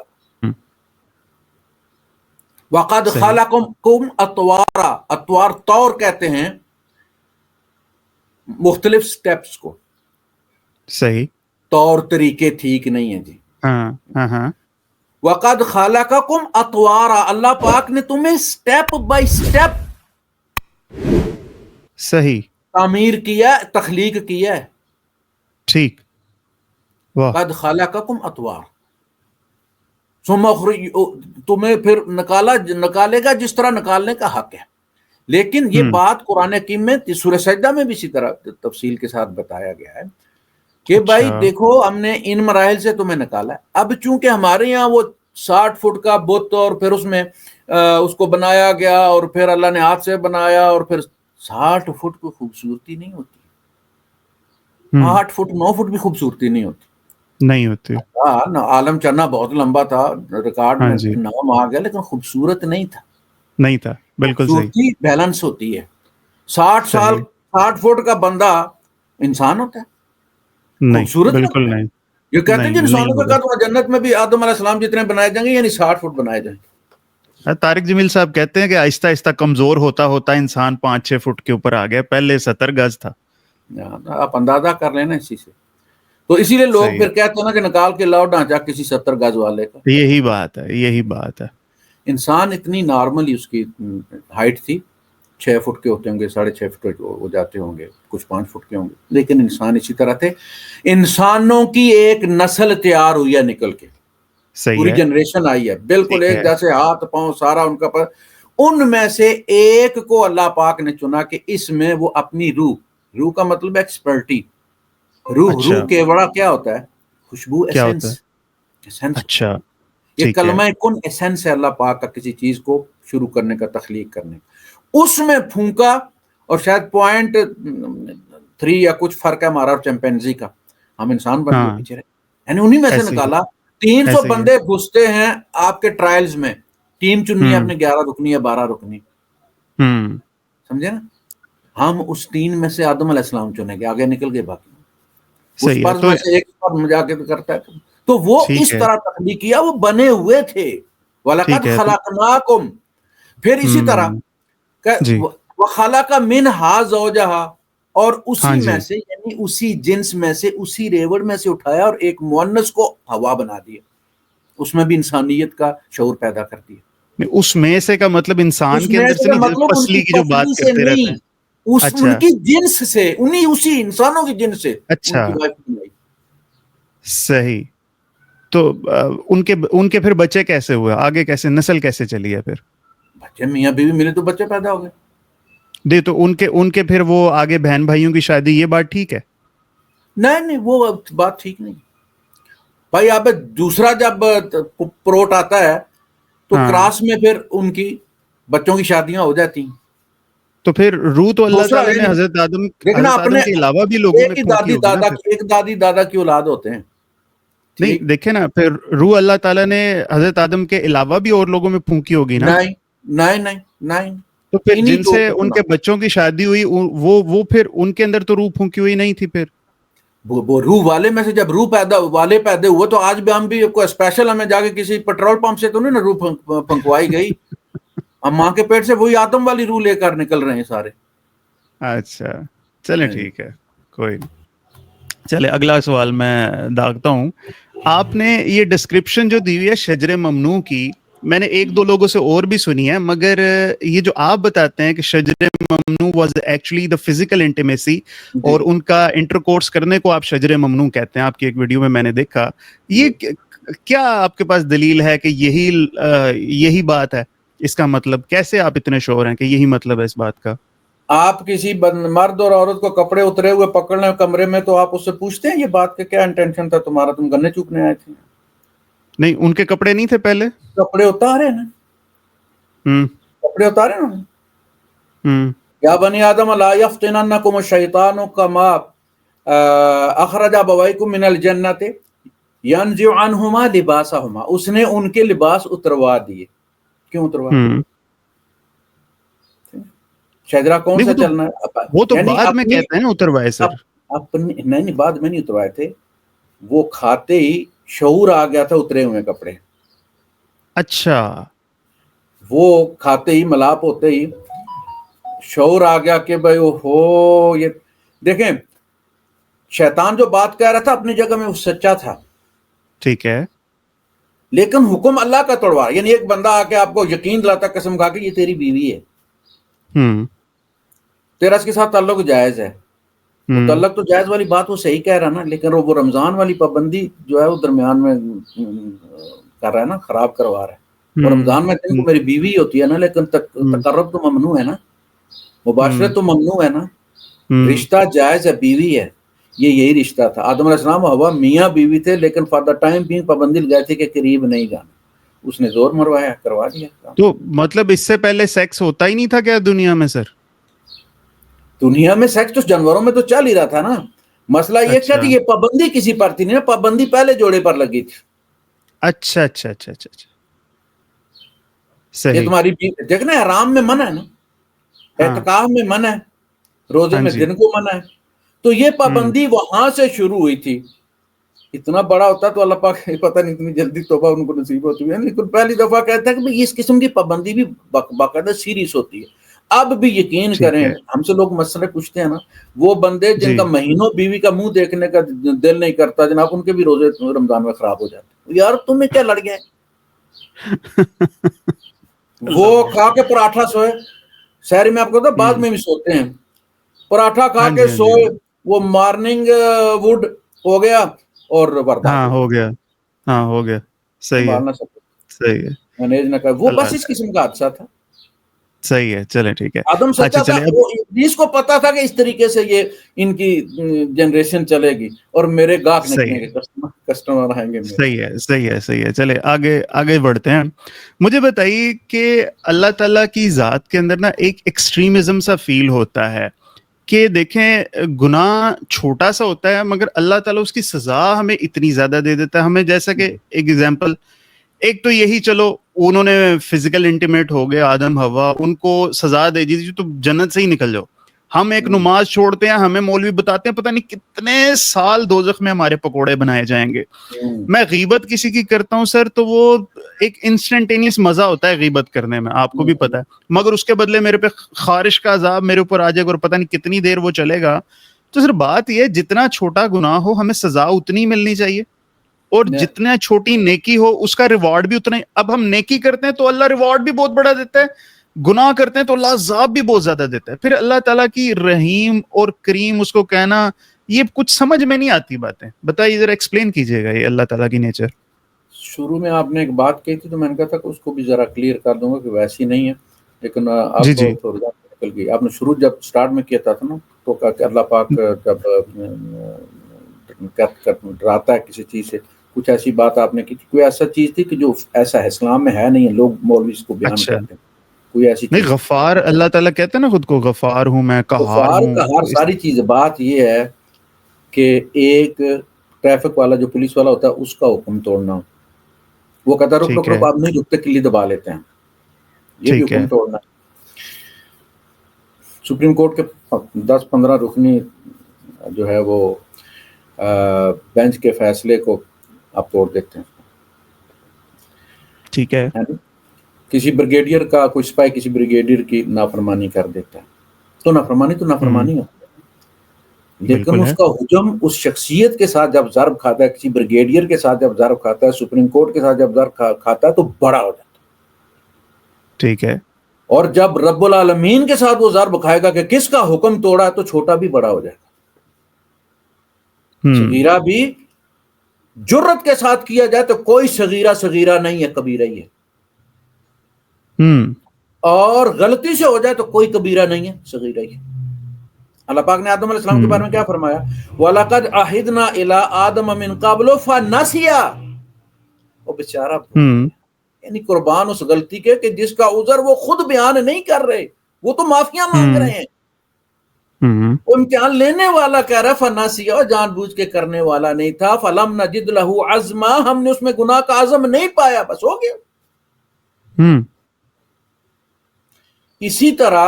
وَقَدْ خَلَقَكُمْ أَطْوَارًا, اطوار طور کہتے ہیں مختلف سٹیپس کو. صحیح. طور طریقے ٹھیک نہیں ہیں جی. ہاں ہاں ہاں. وَقَدْ خَلَقَكُمْ أَطْوَارًا, اللہ پاک نے تمہیں سٹیپ بائی سٹیپ صحیح تعمیر کیا, تخلیق کیا ہے. ٹھیک. واہ. قد خلقکم اطوار, تمہیں پھر نکالے گا جس طرح نکالنے کا حق ہے. لیکن یہ بات قرآن حکیم میں سورہ سجدہ میں بھی اسی طرح تفصیل کے ساتھ بتایا گیا ہے کہ بھائی دیکھو ہم نے ان مراحل سے تمہیں نکالا ہے. اب چونکہ ہمارے یہاں وہ 60 فٹ کا بت اور پھر اس میں اس کو بنایا گیا اور پھر اللہ نے ہاتھ سے بنایا اور پھر 60 فٹ کو خوبصورتی نہیں ہوتی, 8 فٹ 9 فٹ بھی خوبصورتی نہیں ہوتی. عالم چنا بہت لمبا تھا, ریکارڈ میں نام آ گیا, لیکن خوبصورت نہیں تھا. بالکل صحیح. بیلنس ہوتی ہے. 60 فٹ کا بندہ انسان ہوتا ہے, خوبصورت بالکل نہیں. یہ کہتے ہیں کہ انسانوں کا قد جنت میں بھی آدم علیہ السلام جتنے بنائے جائیں گے, یعنی 60 فٹ بنائے جائیں گے. طارق جمیل صاحب کہتے ہیں کہ آہستہ آہستہ کمزور ہوتا ہوتا انسان 5-6 فٹ کے اوپر آ گیا, پہلے 70 گز تھا. آپ اندازہ کر لینا اسی سے. تو اسی لیے لوگ پھر کہتے ہیں نا کہ نکال کے لاؤ ڈھانچہ کسی 70 گز والے کا. یہی بات ہے. انسان اتنی نارملی اس کی ہائٹ تھی, 6 فٹ کے ہوتے ہوں گے, 6.5 فٹ ہو جاتے ہوں گے, کچھ 5 فٹ کے ہوں گے, لیکن انسان اسی طرح تھے. انسانوں کی ایک نسل تیار ہوئی ہے نکل کے, پوری جنریشن آئی ہے بالکل ایک جیسے, ہاتھ پاؤں سارا ان کا. ان میں سے ایک کو اللہ پاک نے چنا کہ اس میں وہ اپنی روح کا مطلب ہے ایکسپرٹی. روح کے بڑا کیا ہوتا ہے, خوشبو, ایسنس. اچھا, یہ کلمہ کن ایسنس ہے اللہ پاک کا کسی چیز کو شروع کرنے کا, تخلیق کرنے کا. اس میں پھونکا, اور شاید 0.3 یا کچھ فرق ہے ہمارا اور چمپینزی کا, ہم انسان بن کے پیچھے رہے, یعنی انہی میں سے نکالا. 300 بندے گھستے ہیں آپ کے ٹرائلز میں, ٹیم چننی ہے اپنے 11 رکنی یا 12 رکنی, سمجھے نا. ہم اس 3 میں سے آدم علیہ السلام چنے گے, آگے نکل گئے باقی. اس پر میں سے ایک پر مجا کے کرتا ہے, تو وہ اس طرح تخلیق کیا, وہ بنے ہوئے تھے. وَلَقَدْ خَلَقْنَاكُمْ. پھر اسی طرح وَخَلَقَ مِنْهَا زَوْجَهَا, اور اسی میں سے یعنی اسی جنس میں سے, اسی ریوڑ میں سے اٹھایا اور ایک مؤنث کو ہوا بنا دیا. اس میں بھی انسانیت کا شعور پیدا کر دیا. اس میں سے کا مطلب انسان کے اندر سے نہیں, پسلی کی جو بات کرتے رہتے ہیں, ان کی جنس سے, اسی انسانوں کی جنس سے. اچھا صحیح. تو ان کے پھر بچے کیسے ہوئے, آگے کیسے نسل کیسے چلی ہے؟ پھر بچے میاں بیوی ملے تو بچے پیدا ہو گئے. دے تو ان کے پھر وہ آگے بہن بھائیوں کی شادی, یہ بات ٹھیک ہے؟ نہیں, وہ بات ٹھیک نہیں بھائی. آپ دوسرا جب پروٹ آتا ہے تو کراس میں پھر ان کی بچوں کی شادیاں ہو جاتی ہیں. تو پھر روح تو اللہ تعالیٰ نے حضرت آدم کے علاوہ بھی لوگوں میں پھونکی ہوگی. ایک دادی دادا کی اولاد ہوتے ہیں. نہیں دیکھیں نا, پھر روح اللہ تعالیٰ نے حضرت آدم کے علاوہ بھی اور لوگوں میں پھونکی ہوگی نا. نہیں. تو پھر جن سے ان کے بچوں کی شادی ہوئی, وہ پھر ان کے اندر تو روح پھونکی ہوئی نہیں تھی. پھر وہ روح والے میں سے جب روح پیدا ہوئے, تو آج بھی ہم بھی کوئی اسپیشل ہمیں جا کے کسی پیٹرول پمپ سے تو نہیں نا روح پھنکوائی گئی. ہم ماں کے پیٹ سے وہی آدم والی روح لے کر نکل رہے ہیں سارے. اچھا چلے ٹھیک ہے, کوئی نہیں. چلے اگلا سوال میں داغتا ہوں. آپ نے یہ ڈسکرپشن جو دی ہوئی ہے شجر ممنوع کی, میں نے 1-2 لوگوں سے اور بھی سنی ہے, مگر یہ جو آپ بتاتے ہیں کہ شجر ممنوع was actually the physical intimacy, اور ان کا انٹرکورس کرنے کو آپ شجر ممنوع کہتے ہیں, آپ کی ایک ویڈیو میں نے دیکھا. یہ کیا آپ کے پاس دلیل ہے کہ یہی بات ہے؟ اس کا مطلب کیسے آپ اتنے شور ہیں کہ یہی مطلب ہے اس بات کا؟ آپ کسی مرد اور عورت کو کپڑے اترے ہوئے پکڑنے کمرے میں, تو آپ اس سے پوچھتے ہیں یہ بات کہ کیا انٹینشن تھا تمہارا, تم گنے چوکنے آئے تھے؟ نہیں, ان کے کپڑے نہیں تھے پہلے, کپڑے اتارے نا, کپڑے اتارے نا. یا بنی آدم لا یفتننکم الشیطان کما اخرج ابویکم من الجنۃ ینزع عنہما لباسہما. اس نے ان کے لباس اتروا دیے. کیوں اتروا دیے؟ شجرہ کون سا چلنا ہے؟ وہ تو بعد میں کہتے ہیں نا اتروائے سر. نہیں, بعد میں نہیں اتروائے تھے, وہ کھاتے ہی شعور آ گیا تھا اترے ہوئے کپڑے. اچھا, وہ کھاتے ہی ملاپ ہوتے ہی شعور آ گیا کہ بھائی یہ دیکھیں, شیطان جو بات کہہ رہا تھا اپنی جگہ میں وہ سچا تھا, ٹھیک ہے, لیکن حکم اللہ کا توڑوا. یعنی ایک بندہ آ کے آپ کو یقین دلاتا قسم کھا کے یہ تیری بیوی ہے, تیرا اس کے ساتھ تعلق جائز ہے. تعلق تو جائز والی بات وہ صحیح کہہ رہا نا, لیکن وہ رمضان والی پابندی جو ہے وہ درمیان میں کر رہا ہے نا, خراب کروا رہا ہے. اور رمضان میں دن کو میری بیوی ہوتی ہے نا, لیکن تقرب تو ممنوع ہے نا, مباشرت تو ممنوع ہے نا, رشتہ جائز ہے, بیوی ہے, یہی رشتہ تھا. آدم علیہ السلام و حوا میاں بیوی تھے, لیکن فار دا ٹائم بینگ پابندی لگائی تھی کہ قریب نہیں جانا. اس نے زور مروایا, کروا دیا. تو مطلب اس سے پہلے سیکس ہوتا ہی نہیں تھا کیا دنیا میں سر؟ دنیا میں سیکس تو جانوروں میں تو چل ہی رہا تھا نا. مسئلہ یہ کیا کہ یہ پابندی کسی پر تھی نہیں, پابندی پہلے جوڑے پر لگی تھی. اچھا اچھا اچھا اچھا اچھا, یہ تمہاری دیکھنا, حرام میں منع ہے نا, اعتکاف میں منع ہے, روزے میں دن کو منع ہے. تو یہ پابندی وہاں سے شروع ہوئی تھی. اتنا بڑا ہوتا تو اللہ پاک پتہ نہیں اتنی جلدی توبہ ان کو نصیب ہوتی ہے, لیکن پہلی دفعہ کہتا ہے کہ اس قسم کی پابندی بھی باقاعدہ سیریس ہوتی ہے. اب بھی یقین کریں, ہم سے لوگ مسئلے پوچھتے ہیں نا, وہ بندے جن کا مہینوں بیوی کا منہ دیکھنے کا دل نہیں کرتا جناب, ان کے بھی روزے رمضان میں خراب ہو جاتے. یار تمہیں کیا لڑ گئے, وہ کھا کے پراٹھا سوئے, شہری میں آپ کو بعد میں بھی سوتے ہیں, پراٹھا کھا کے سوئے, وہ مارننگ ووڈ ہو گیا اور ہو گیا, صحیح ہے, مینیج نہ کر, وہ بس اس قسم کا حادثہ تھا. صحیح ہے, چلے ٹھیک ہے. آدم سچا تھا, وہ ابلیس کو پتا تھا کہ اس طریقے سے یہ ان کی جنریشن چلے گی اور میرے گاہک نکلیں گے, کسٹمر آئیں گے. صحیح ہے. چلے آگے بڑھتے ہیں. مجھے بتائیے کہ اللہ تعالیٰ کی ذات کے اندر نا ایک ایکسٹریمزم سا فیل ہوتا ہے کہ دیکھیں گناہ چھوٹا سا ہوتا ہے مگر اللہ تعالیٰ اس کی سزا ہمیں اتنی زیادہ دے دیتا ہے ہمیں. جیسا کہ ایک ایگزامپل, ایک تو یہی, چلو انہوں نے فزیکل انٹیمیٹ ہو گئے آدم حوا, ان کو سزا دے دی تو جنت سے ہی نکل جاؤ. ہم ایک نماز چھوڑتے ہیں, ہمیں مولوی بتاتے ہیں پتہ نہیں کتنے سال دوزخ میں ہمارے پکوڑے بنائے جائیں گے. میں غیبت کسی کی کرتا ہوں سر, تو وہ ایک انسٹنٹینیس مزہ ہوتا ہے غیبت کرنے میں, آپ کو بھی پتا ہے, مگر اس کے بدلے میرے پہ خارش کا عذاب میرے اوپر آ جائے گا اور پتہ نہیں کتنی دیر وہ چلے گا. تو سر بات یہ, جتنا چھوٹا گناہ ہو ہمیں سزا اتنی ملنی چاہیے, اور جتنا چھوٹی نیکی ہو اس کا ریوارڈ بھی اتنا ہی. اب ہم نیکی کرتے ہیں تو اللہ ریوارڈ بھی بہت بڑا دیتا ہے, گناہ کرتے ہیں تو اللہ عذاب بھی بہت زیادہ دیتا ہے. پھر اللہ تعالیٰ کی رحیم اور کریم اس کو کہنا, یہ کچھ سمجھ میں نہیں آتی باتیں. بتائیے ذرا, ایکسپلین کیجیے گا یہ اللہ تعالیٰ کی نیچر. شروع میں آپ نے ایک بات کہی تھی تو میں نے کہا تھا کہ اس کو بھی ذرا کلیئر کر دوں گا کہ ویسی نہیں ہے, لیکن آپ کو تھوڑی نکل گئی. آپ نے شروع جب سٹارٹ میں کیا تھا نا, تو کہا کہ اللہ پاک جب ڈراتا ہے کسی چیز سے, کچھ ایسی بات آپ نے کی تھی, کوئی ایسا چیز تھی کہ جو ایسا ہے اسلام میں ہے نہیں ہے, لوگ مولوی اس کو بیان کرتے ہیں, کوئی ایسی نہیں, غفار اللہ تعالیٰ کہتے ہیں نا خود کو, غفار ہوں میں, قہار ہوں. قہار ساری چیز. بات یہ ہے کہ ایک ٹریفک والا جو پولیس والا ہوتا ہے اس کا حکم توڑنا, وہ کہتا ہے رک آپ نہیں رکتے, کلی دبا لیتے ہیں, یہ بھی حکم توڑنا. سپریم کورٹ کے 10-15 رکنی جو ہے وہ بینچ کے فیصلے کو آپ توڑ دیتے ہیں. ٹھیک ہے, کسی بریگیڈیئر کا کوئی سپاہی کسی بریگیڈیئر کی نافرمانی کر دیتا ہے, تو نافرمانی ہوتی ہے, لیکن اس کا حجم اس شخصیت کے ساتھ جب ضرب کھاتا ہے, کسی بریگیڈیئر کے ساتھ جب ضرب کھاتا ہے, سپریم کورٹ کے ساتھ جب ضرب کھاتا ہے تو بڑا ہو جاتا ہے. ٹھیک ہے, اور جب رب العالمین کے ساتھ وہ ضرب کھائے گا کہ کس کا حکم توڑا ہے, تو چھوٹا بھی بڑا ہو جائے گا. صغیرہ بھی جرت کے ساتھ کیا جائے تو کوئی صغیرہ نہیں ہے, کبیرہ ہی ہے. اور غلطی سے ہو جائے تو کوئی کبیرہ نہیں ہے, صغیرہ ہی ہے. اللہ پاک نے آدم علیہ السلام کے بارے میں کیا فرمایا, وَلَقَدْ عَهِدْنَا إِلَىٰ آدَمَ مِنْ قَبْلُ فَنَسِيَ. وہ بیچارہ یعنی قربان اس غلطی کے کہ جس کا عذر وہ خود بیان نہیں کر رہے, وہ تو معافیاں مانگ رہے ہیں. وہ امتحان لینے والا کہہ رہا ہے فَنَسِيَ, جان بوجھ کے کرنے والا نہیں تھا. فَلَمْ نَجِدْ لَهُ عَزْمًا, ہم نے اس میں گناہ کا عزم نہیں پایا, بس ہو گیا. اسی طرح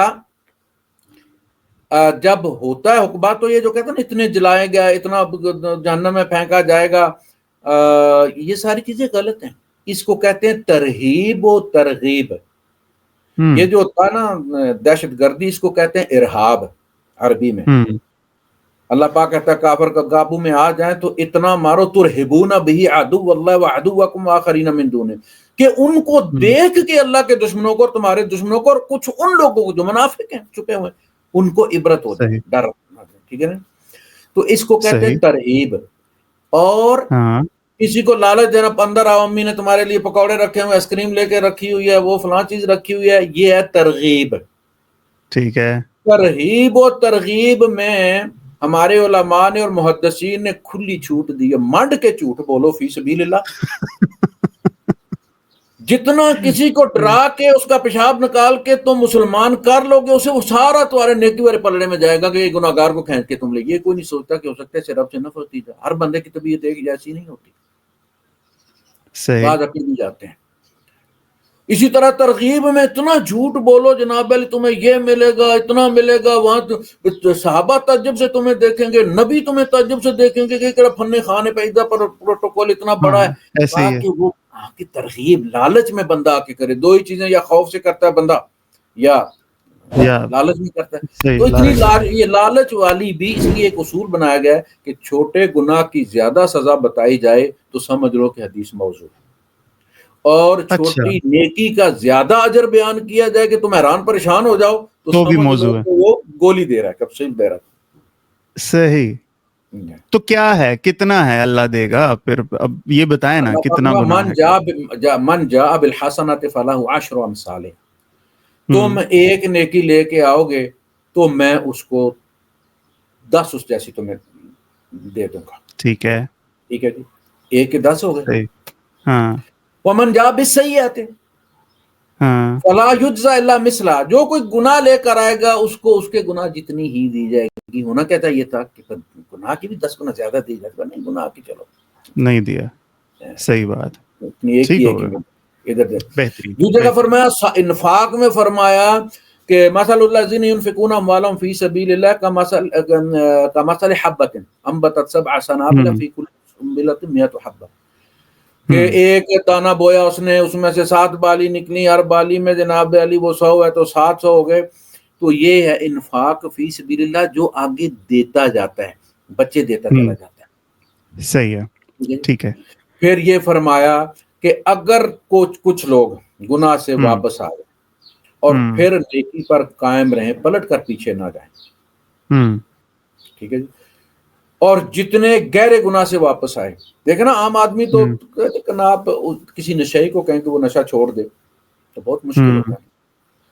جب ہوتا ہے حکبہ, تو یہ جو کہتے ہیں نا اتنے جلائے گا, اتنا جہنم میں پھینکا جائے گا, یہ ساری چیزیں غلط ہیں. اس کو کہتے ہیں ترہیب و ترغیب. یہ جو ہوتا ہے نا دہشت گردی, اس کو کہتے ہیں ارہاب عربی میں. اللہ پاک کہتا ہے کافر کا قابو میں آ جائیں تو اتنا مارو ترہبون بہ عدو اللہ وعدوکم آخرین من دونہ, کہ ان کو دیکھ کے اللہ کے دشمنوں کو اور تمہارے دشمنوں کو اور کچھ ان لوگوں کو جو منافق ہیں چھپے ہوئے, ان کو عبرت ہو جائے, ڈر. ٹھیک ہے نا, تو اس کو کہتے ہیں ترہیب. اور کسی کو لالچ دینا، 15 امی نے تمہارے لیے پکوڑے رکھے ہوئے، آئس کریم لے کے رکھی ہوئی ہے، وہ فلاں چیز رکھی ہوئی ہے، یہ ہے ترغیب. ٹھیک ہے. ترغیب و ترغیب میں ہمارے علماء نے اور محدثین نے کھلی چھوٹ دی ہے. منڈ کے جھوٹ بولو فی سبیل اللہ. جتنا کسی کو ڈرا کے اس کا پیشاب نکال کے تم مسلمان کر لو گے، اسے وہ سارا تمہارے نیکی والے پلڑے میں جائے گا کہ یہ گناہگار کو کھینچ کے تم لے. یہ کوئی نہیں سوچتا کہ ہو سکتا ہے رب سے نفرت کی جائے. ہر بندے کی طبیعت ایک جیسی نہیں ہوتی، بعض عقیدے جاتے ہیں. اسی طرح ترغیب میں اتنا جھوٹ بولو جناب علی تمہیں یہ ملے گا، اتنا ملے گا. وہاں صحابہ تعجب سے تمہیں دیکھیں گے، نبی تمہیں تعجب سے دیکھیں گے کہ فن خانے پہ ادھر پر پروٹوکول اتنا بڑا ہے. ایسے ہی ہے. کہ وہ کی ترغیب لالچ میں بندہ آ کے کرے. دو ہی چیزیں، یا خوف سے کرتا ہے بندہ یا لالچ میں کرتا ہے. تو اتنی یہ لالچ والی بھی اس لیے ایک اصول بنایا گیا ہے کہ چھوٹے گناہ کی زیادہ سزا بتائی جائے تو سمجھ لو کہ حدیث موضوع ہے، اور چھوٹی نیکی کا زیادہ اجر بیان کیا جائے کہ تم حیران پریشان ہو جاؤ تو بھی موضوع ہے. وہ گولی دے رہا ہے، کب سے دے رہا ہے. صحیح. تو کیا ہے، کتنا ہے اللہ دے گا؟ پھر اب یہ بتائیں نا کتنا گناہ ہے. من جاء بالحسنۃ فلہ عشر امثالہ. تم ایک نیکی لے کے آؤ گے تو میں اس کو 10 اس جیسی تمہیں دے دوں گا. ٹھیک ہے. ٹھیک ہے جی، ایک کے 10 ہو گئے. ہاں. ومن جاء بالسیئۃ فلا یجزی الا مثلھا. جو کوئی گناہ لے کر آئے گا اس کو اس کے گناہ جتنی ہی دی جائے گی. ہونا کہتا یہ تھا کہ گناہ کی بھی 10 گنا زیادہ دی جائے گا. نہیں، گناہ کی چلو نہیں دیا. صحیح بات. ایک ہی ادھر بہترین. دوسری جگہ فرمایا انفاق میں فرمایا کہ مثل الذین ينفقون اموالهم فی سبیل اللہ کمثل حبۃ انبتت 7 سنابل فی کل سنبلۃ 100 حبۃ. کہ ایک دانہ بویا اس نے، اس میں سے 7 بالی نکلی، ہر بالی میں جناب علی وہ 100 ہے تو 700 ہو گئے. تو یہ ہے انفاق فی سبیل اللہ، جو آگے دیتا جاتا ہے، بچے دیتا چلا جاتا ہے. صحیح ہے. ٹھیک ہے. پھر یہ فرمایا کہ اگر کچھ لوگ گناہ سے واپس آئے اور پھر نیکی پر قائم رہیں، پلٹ کر پیچھے نہ جائیں. ٹھیک ہے جی. اور جتنے گہرے گناہ سے واپس آئے، دیکھیں نا عام آدمی تو آپ کسی نشئی کو کہیں کہ وہ نشہ چھوڑ دے تو بہت مشکل ہوتا ہے.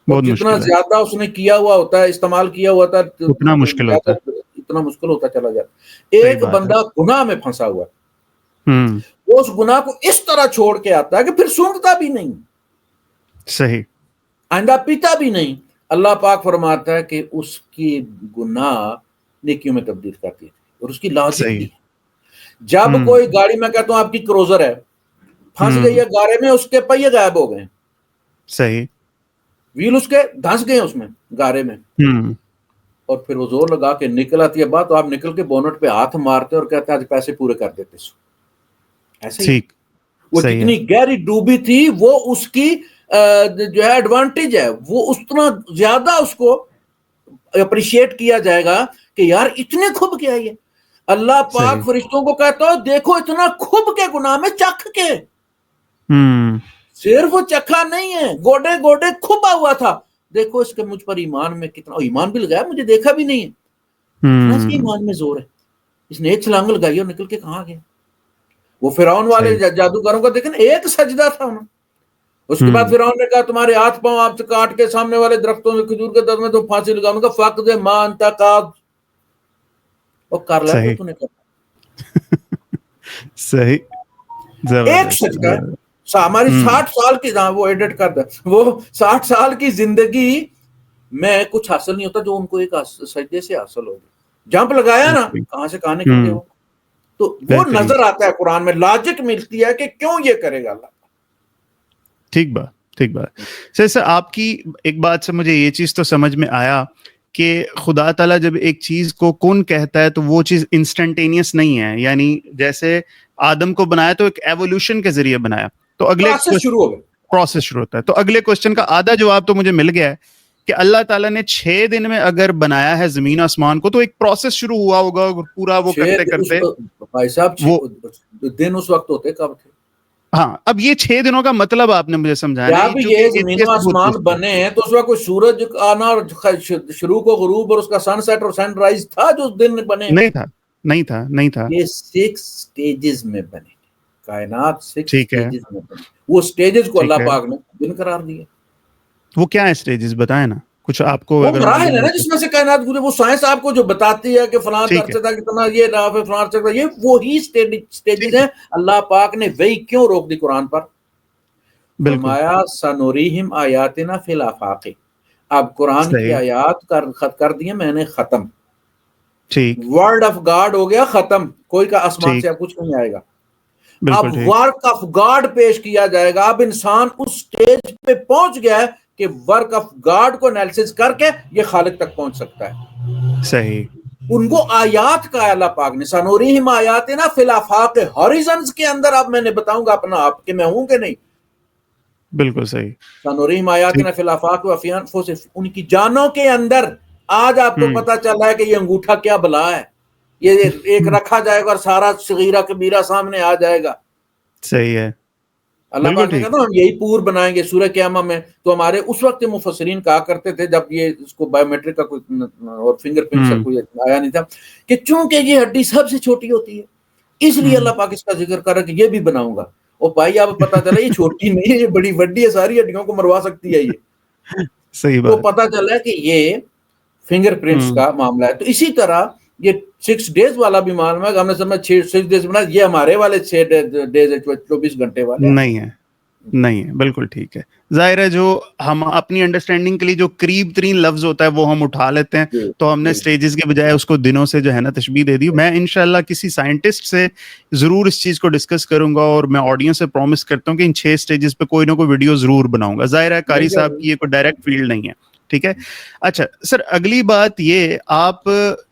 اور جتنا زیادہ اس نے کیا ہوا ہوتا ہے، استعمال کیا ہوا ہوتا ہے، اتنا مشکل ہوتا چلا جاتا. ایک بندہ گناہ میں پھنسا ہوا ہے، وہ اس گناہ کو اس طرح چھوڑ کے آتا ہے کہ پھر سونگتا بھی نہیں، صحیح، آئندہ پیتا بھی نہیں. اللہ پاک فرماتا ہے کہ اس کی گناہ نیکیوں میں تبدیل کرتی ہے. اور اس کی لاجک بھی ہے. جب کوئی گاڑی، میں کہتا ہوں آپ کی کروزر ہے، پھنس گئی ہے گارے میں، اس کے پہیے غائب ہو گئے، صحیح، ویل اس کے دھنس گئے اس میں گارے میں، اور پھر وہ زور لگا کے نکل آتی ہے بات، تو آپ نکل کے بونٹ پہ ہاتھ مارتے اور کہتے ہیں آج پیسے پورے کر دیتے. ایسے ہی وہ جتنی گہری ڈوبی تھی، وہ اس کی جو ہے ایڈوانٹیج ہے، وہ اتنا زیادہ اس کو اپریشیٹ کیا جائے گا کہ یار اتنے کھب کے آئیے. اللہ پاک فرشتوں کو کہتا ہو دیکھو اتنا کھب کے گناہ میں چکھ کے، صرف وہ چکھا نہیں ہے، گوڈے گوڈے کھبا ہوا تھا. دیکھو اس کے مجھ پر ایمان میں کتنا، ایمان بھی لگایا، مجھے دیکھا بھی نہیں ہے، اس کے ایمان میں زور ہے. اس نے ایک چھلانگ لگائی اور نکل کے کہاں گیا. وہ فرعون والے جادوگروں کا دیکھیں، ایک سجدہ تھا انہوں. اس کے بعد فرعون نے کہا تمہارے ہاتھ پاؤں آپ سے کاٹ کے سامنے والے درختوں میں کھجور کے درخت میں تم پھانسی لگاؤں گا. فقد ما انت قاض، وہ کر لیا تو نے کہا صحیح. ایک سجدہ ہماری 60 سال کی، وہ ایڈٹ کر دیں، وہ 60 سال کی زندگی میں کچھ حاصل نہیں ہوتا جو ان کو ایک سجدے سے حاصل ہوگی. جمپ لگایا نا، کہاں سے کہاں نکل گئے وہ. تو وہ نظر آتا ہے قرآن میں، لاجک ملتی ہے کہ کیوں یہ کرے گا اللہ. ٹھیک بات، ٹھیک بات. سر آپ کی ایک بات سے مجھے یہ چیز تو سمجھ میں آیا کہ خدا تعالیٰ جب ایک چیز کو کن کہتا ہے تو وہ چیز انسٹنٹینیس نہیں ہے. یعنی جیسے آدم کو بنایا تو ایک ایوولوشن کے ذریعے بنایا، تو اگلے پروسیس شروع ہوتا ہے. تو اگلے کوسچن کا آدھا جواب تو مجھے مل گیا ہے کہ اللہ تعالیٰ نے 6 دن میں اگر بنایا ہے زمین آسمان کو تو ایک پروسیس شروع ہوا ہوگا پورا، وہ کرتے کرتے. بھائی صاحب دن اس وقت ہوتے کب تھے؟ ہاں، اب یہ 6 دنوں کا مطلب آپ نے مجھے سمجھایا. جب یہ زمین و آسمان بنے ہیں تو اس وقت کوئی سورج آنا اور شروق و غروب اور اس کا سن سیٹ اور سن رائز تھا جو دن بنے؟ نہیں تھا. یہ 6 سٹیجز میں بنے. کائنات 6 ٹھیک ہے سٹیجز میں بنی. وہ سٹیجز کو ٹھیک اللہ ہے. پاک نے دن قرار دیا. وہ کیا ہے اسٹیجز بتائیں نا کچھ آپ کو وہ اگر مراحل ہے معلوم نا ہو تو. جس میں سے کائنات گزرے. وہ سائنس آپ کو جو بتاتی ہے کہ فلاں ٹھیک ہے عرصے تک اتنا یہ رہا پھر فلاں عرصے تک یہ وہی سٹیجز ٹھیک ہیں. ہے اللہ پاک نے وہی کیوں روک دی قرآن پر؟ بالکل فرمایا سنوریہم آیاتنا فی الآفاق. اب قرآن کی صحیح آیات کر دی میں نے ختم. ٹھیک ورڈ آف گاڈ ہو گیا ختم. کوئی کا آسمان سے ٹھیک اب کچھ نہیں آئے گا. اب بالکل ٹھیک ورک آف گاڈ پیش کیا جائے گا. اب انسان اس سٹیج پہ پہنچ گیا ہے کہ ورک آف گاڈ کو انالیسس کر کے یہ خالق تک پہنچ سکتا ہے. صحیح ان کو آیات کا اللہ پاک نے سنوریہم آیاتنا فی الآفاق ہاریزنز کے اندر. اب میں نے بتاؤں گا اپنا آپ کہ میں ہوں کہ نہیں. بالکل صحیح سنوریہم ٹھیک. آیاتنا فی الآفاق وفی انفسہم. ان کی جانوں کے اندر آج آپ کو پتا چل رہا ہے کہ یہ انگوٹھا کیا بلا ہے. یہ ایک رکھا جائے گا اور سارا صغیرہ کبیرہ سامنے آ جائے گا. صحیح ہے اللہ بالکل پاک نے ٹھیک. کہا ہم یہی پور بنائیں گے سورہ قیامہ میں. تو ہمارے اس وقت مفسرین کہا کرتے تھے جب یہ اس کو بایو میٹرک کا کوئی اور فنگر پرنٹ کا کوئی آیا نہیں تھا کہ چونکہ یہ ہڈی سب سے چھوٹی ہوتی ہے اس لیے اللہ پاک اس کا ذکر کر رہا کہ یہ بھی بناؤں گا. اور بھائی اب پتا چلا یہ چھوٹی نہیں ہے یہ بڑی وڈی ہے. ساری ہڈیوں کو مروا سکتی ہے یہ. صحیح تو بات. پتا چلا کہ یہ فنگر پرنٹس کا معاملہ ہے. تو اسی طرح یہ 6 ڈیز والا بھی معلوم ہے. ہم نے سمجھا 6 ڈیز بنا یہ ہمارے والے 6 ڈیز 24 گھنٹے والے نہیں ہے نہیں ہے بالکل ٹھیک ہے. ظاہر ہے جو ہم اپنی انڈرسٹینڈنگ کے لیے جو قریب ترین لفظ ہوتا ہے وہ ہم اٹھا لیتے ہیں تو ہم نے سٹیجز کے بجائے اس کو دنوں سے جو ہے نا تشبیہ دے دی. میں انشاءاللہ کسی سائنٹسٹ سے ضرور اس چیز کو ڈسکس کروں گا اور میں آڈینس سے پرومس کرتا ہوں کہ ان 6 سٹیجز پہ کوئی نہ کوئی ویڈیو ضرور بناؤں گا. ظاہر ہے قاری صاحب کی یہ کوئی ڈائریکٹ فیلڈ نہیں ہے. ٹھیک ہے. اچھا سر اگلی بات یہ آپ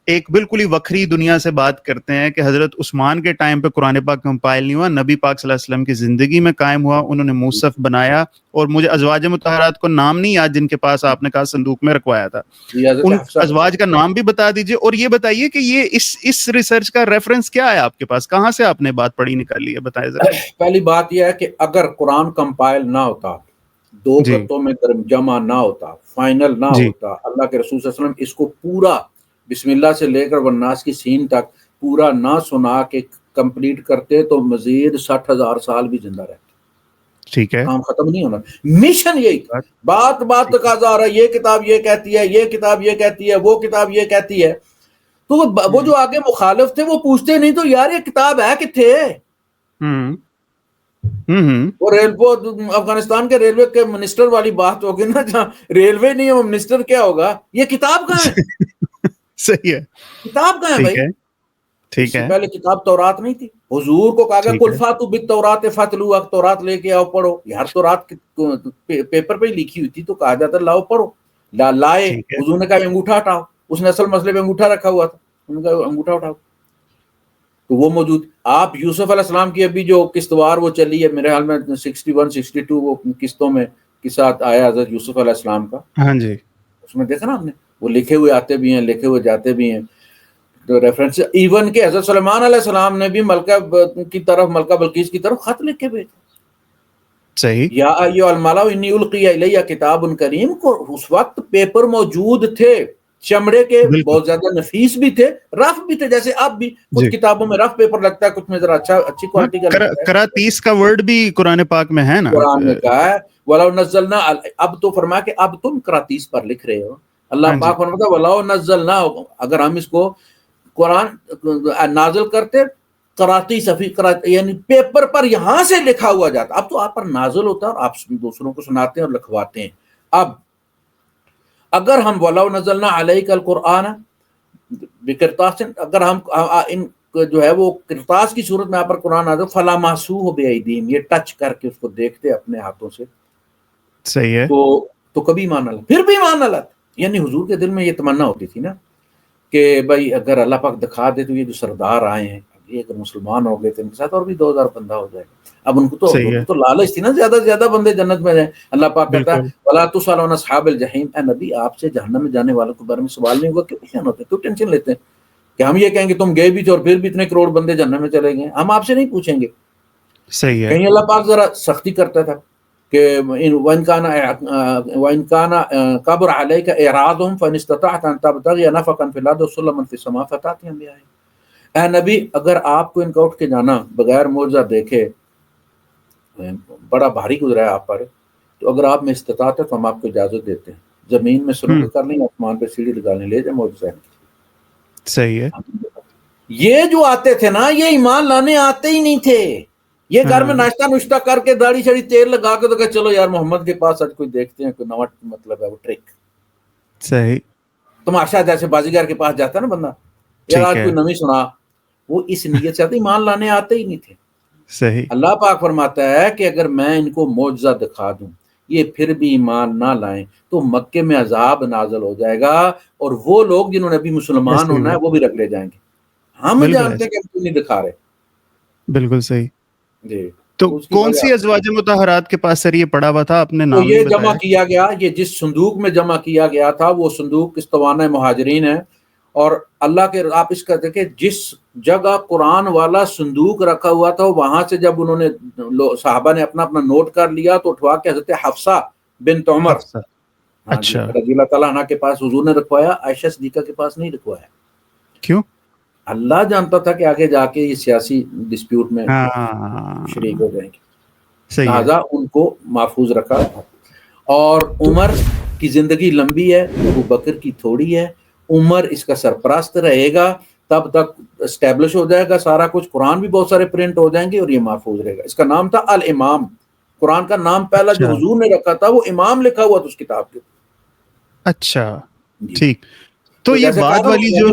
ایک بالکل ہی وکری دنیا سے بات کرتے ہیں کہ حضرت عثمان کے ٹائم پہ قرآن پاک کمپائل نہیں ہوا. نبی پاک صلی اللہ علیہ وسلم کی زندگی میں قائم ہوا. انہوں نے مصحف بنایا اور مجھے ازواج مطہرات کو نام نہیں یاد جن کے پاس آپ نے کہا صندوق میں رکھوایا تھا. ان ازواج کا نام بھی بتا دیجئے اور یہ بتائیے کہ یہ اس ریسرچ کا ریفرنس کیا ہے آپ کے پاس. کہاں سے آپ نے بات پڑھی نکالی ہے بتائیں ذرا. پہلی بات یہ ہے کہ اگر قرآن کمپائل نہ ہوتا 2 جی گتوں میں جمع نہ ہوتا فائنل نہ جی ہوتا اللہ کے رسول صلی اللہ علیہ وسلم اس کو پورا بسم اللہ سے لے کر والناس کی سین تک پورا نہ سنا کے کمپلیٹ کرتے تو مزید 60,000 سال بھی زندہ رہتے. ٹھیک ہے کام ختم نہیں ہونا. مشن یہی بات تقاضا آ رہا ہے یہ کتاب یہ کہتی ہے یہ کتاب یہ کہتی ہے وہ کتاب یہ کہتی ہے. تو وہ جو آگے مخالف تھے وہ پوچھتے نہیں تو یار یہ کتاب ہے کتھے. وہ افغانستان کے ریلوے کے منسٹر والی بات ہوگی نا جہاں ریلوے نہیں ہے وہ منسٹر کیا ہوگا. یہ کتاب کہاں ہے. صحیح ہے کتاب کہاں ہے بھائی. اس سے پہلے کتاب تورات نہیں تھی. حضور کو کہا گیا کل فاتو بالتورات فاتلوها تورات لے کے آؤ پڑھو. یار تورات پیپر پہ ہی لکھی ہوئی تھی تو کہا جاتا لاؤ پڑھو. لائے حضور نے کہا انگوٹھا ہٹاؤ. اس نے اصل مسئلے پہ انگوٹھا رکھا ہوا تھا. انہوں نے کہا انگوٹھا اٹھاؤ تو وہ موجود. آپ یوسف علیہ السلام کی ابھی جو قسطوار وہ چلی ہے میرے خیال میں 61 62 وہ قسطوں میں کے ساتھ آیا حضرت یوسف علیہ السلام کا. ہاں جی اس میں دیکھا نا ہم نے وہ لکھے ہوئے آتے بھی ہیں لکھے ہوئے جاتے بھی ہیں. تو ریفرنس ایون کہ حضرت سلیمان علیہ السلام نے بھی ملکہ کی طرف ملکہ بلقیس کی طرف خط لکھ کے بھیجا. صحیح یا ایھا الملأ انی القی الی کتاب کریم کو اس وقت پیپر موجود تھے چمڑے کے بہت زیادہ نفیس بھی تھے رف بھی تھے جیسے اب بھی کچھ کتابوں میں رف پیپر لگتا ہے کچھ میں ذرا اچھی کوالٹی کا لگتا ہے. کراتیس کا ورڈ بھی قرآن پاک میں ہے نا. قرآن میں کہا ہے ولو نزلنا اب تو فرمایا کہ اب تم کراتیس پر لکھ رہے ہو. اللہ پاک فرماتا ہے ولو نزلنا اگر ہم اس کو قرآن نازل کرتے کراتی صفی یعنی پیپر پر یہاں سے لکھا ہوا جاتا. اب تو آپ پر نازل ہوتا ہے اور آپ دوسروں کو سناتے ہیں اور لکھواتے ہیں. اب اگر ہم ولو نزلنا علیک القرآن بقرطاس اگر ہم ان جو ہے وہ قرطاس کی صورت میں آپ پر قرآن نازل فلامسوہ بایدیہم یہ ٹچ کر کے اس کو دیکھتے اپنے ہاتھوں سے. صحیح ہے تو کبھی مان اللہ پھر بھی مان اللہ. یعنی حضور کے دل میں یہ تمنا ہوتی تھی نا کہ بھائی اگر اللہ پاک دکھا دے تو یہ جو سردار آئے ہیں یہ اگر مسلمان ہو گئے تو ان کے ساتھ اور بھی 2000 بندہ ہو جائے گا. اب ان کو تو لالچ تھی نا زیادہ سے زیادہ بندے جنت میں جائیں. اللہ پاک کہتا ہے ولا تسأل عن اصحاب الجحیم. اے نبی آپ سے جہنم میں جانے والوں کے بارے میں سوال نہیں ہوگا. کیوں پریشان ہوتے ہیں کیوں ٹینشن لیتے ہیں کہ ہم یہ کہیں گے تم گئے بھی تھے اور پھر بھی اتنے کروڑ بندے جہنم میں چلے گئے. ہم آپ سے نہیں پوچھیں گے. صحیح ہے. کہیں اللہ پاک ذرا سختی کرتا تھا کہ وَإِنْ كَانَ كَبُرَ عَلَيْكَ إِعْرَاضُهُمْ فَإِنِ اسْتَطَعْتَ أَنْ تَبْتَغِيَ نَفَقًا فِي الْأَرْضِ وَسُلَّمًا فِي السَّمَاءِ فَتَأْتِيَهُم بِآيَةٍ. اے نبی اگر آپ کو ان کا اٹھ کے جانا بغیر معجزہ دیکھے بڑا بھاری گزرا ہے آپ پر، تو اگر آپ میں استطاعت ہے تو ہم آپ کو اجازت دیتے ہیں، زمین میں سلوک کر لیں، آسمان پہ سیڑھی لگانے لے جائیں موجود صاحب۔ صحیح ہے. یہ جو آتے تھے نا، یہ ایمان لانے آتے ہی نہیں تھے، یہ گھر میں ناشتہ نشتہ کر کے داڑھی شاڑی تیل لگا کے تو کہ چلو یار محمد کے پاس آج کوئی دیکھتے ہیں، کوئی نوا مطلب ہے وہ ٹرک، صحیح. تماشا جیسے بازیگر کے پاس جاتا ہے نا بندہ، یار ٹھیک آج ہے. کوئی نویں سنا، وہ اس نیت سے آتے، ایمان لانے آتے ہی نہیں تھے۔ صحیح. اللہ پاک فرماتا ہے کہ اگر میں ان کو معجزہ دکھا دوں، یہ پھر بھی ایمان نہ لائیں تو مکے میں عذاب نازل ہو جائے گا، اور وہ لوگ جنہوں نے ابھی مسلمان ایسے ہی ہونا ہے ہوا. وہ بھی رکھ لے جائیں گے۔ ہم بالکل جانتے ایسے. ہیں کہ ہم کیوں نہیں دکھا رہے۔ بالکل صحیح. جی، تو اس کی کون وجہ سی ازواج مطہرات کے پاس سر یہ پڑا ہوا تھا؟ آپ نے تو نام یہ نہیں جمع بتایا. کیا گیا، یہ جس صندوق میں جمع کیا گیا تھا وہ صندوق کستوانہ مہاجرین ہے، اور اللہ کے آپ اس کا دیکھیں جس جگہ قرآن والا صندوق رکھا ہوا تھا وہاں سے جب انہوں نے صحابہ نے اپنا اپنا نوٹ کر لیا تو اٹھوا کے حضرت حفصہ بنت عمر، حفصہ. ہاں جی، اچھا. رضی اللہ تعالیٰ عنہ کے پاس حضور نے رکھوایا، عائشہ صدیقہ کے پاس نہیں رکھوایا۔ کیوں؟ اللہ جانتا تھا کہ آگے جا کے یہ سیاسی ڈسپیوٹ میں شریک ہاں. ہو جائیں گے، صحیح ہے. لہٰذا ان کو محفوظ رکھا تھا۔ اور تو عمر کی زندگی لمبی ہے، ابو بکر کی تھوڑی ہے، عمر اس کا سرپرست رہے گا، تب تک اسٹیبلش ہو جائے گا سارا کچھ، قرآن بھی بہت سارے پرنٹ ہو جائیں گے اور یہ محفوظ رہے گا۔ اس کا نام تھا الامام، قرآن کا نام پہلا جو اچھا. حضور نے رکھا تھا وہ امام لکھا ہوا تھا اس کتاب کے۔ اچھا. جی، ٹھیک. تو تو یہ جیسے کہا بعد نا والی جو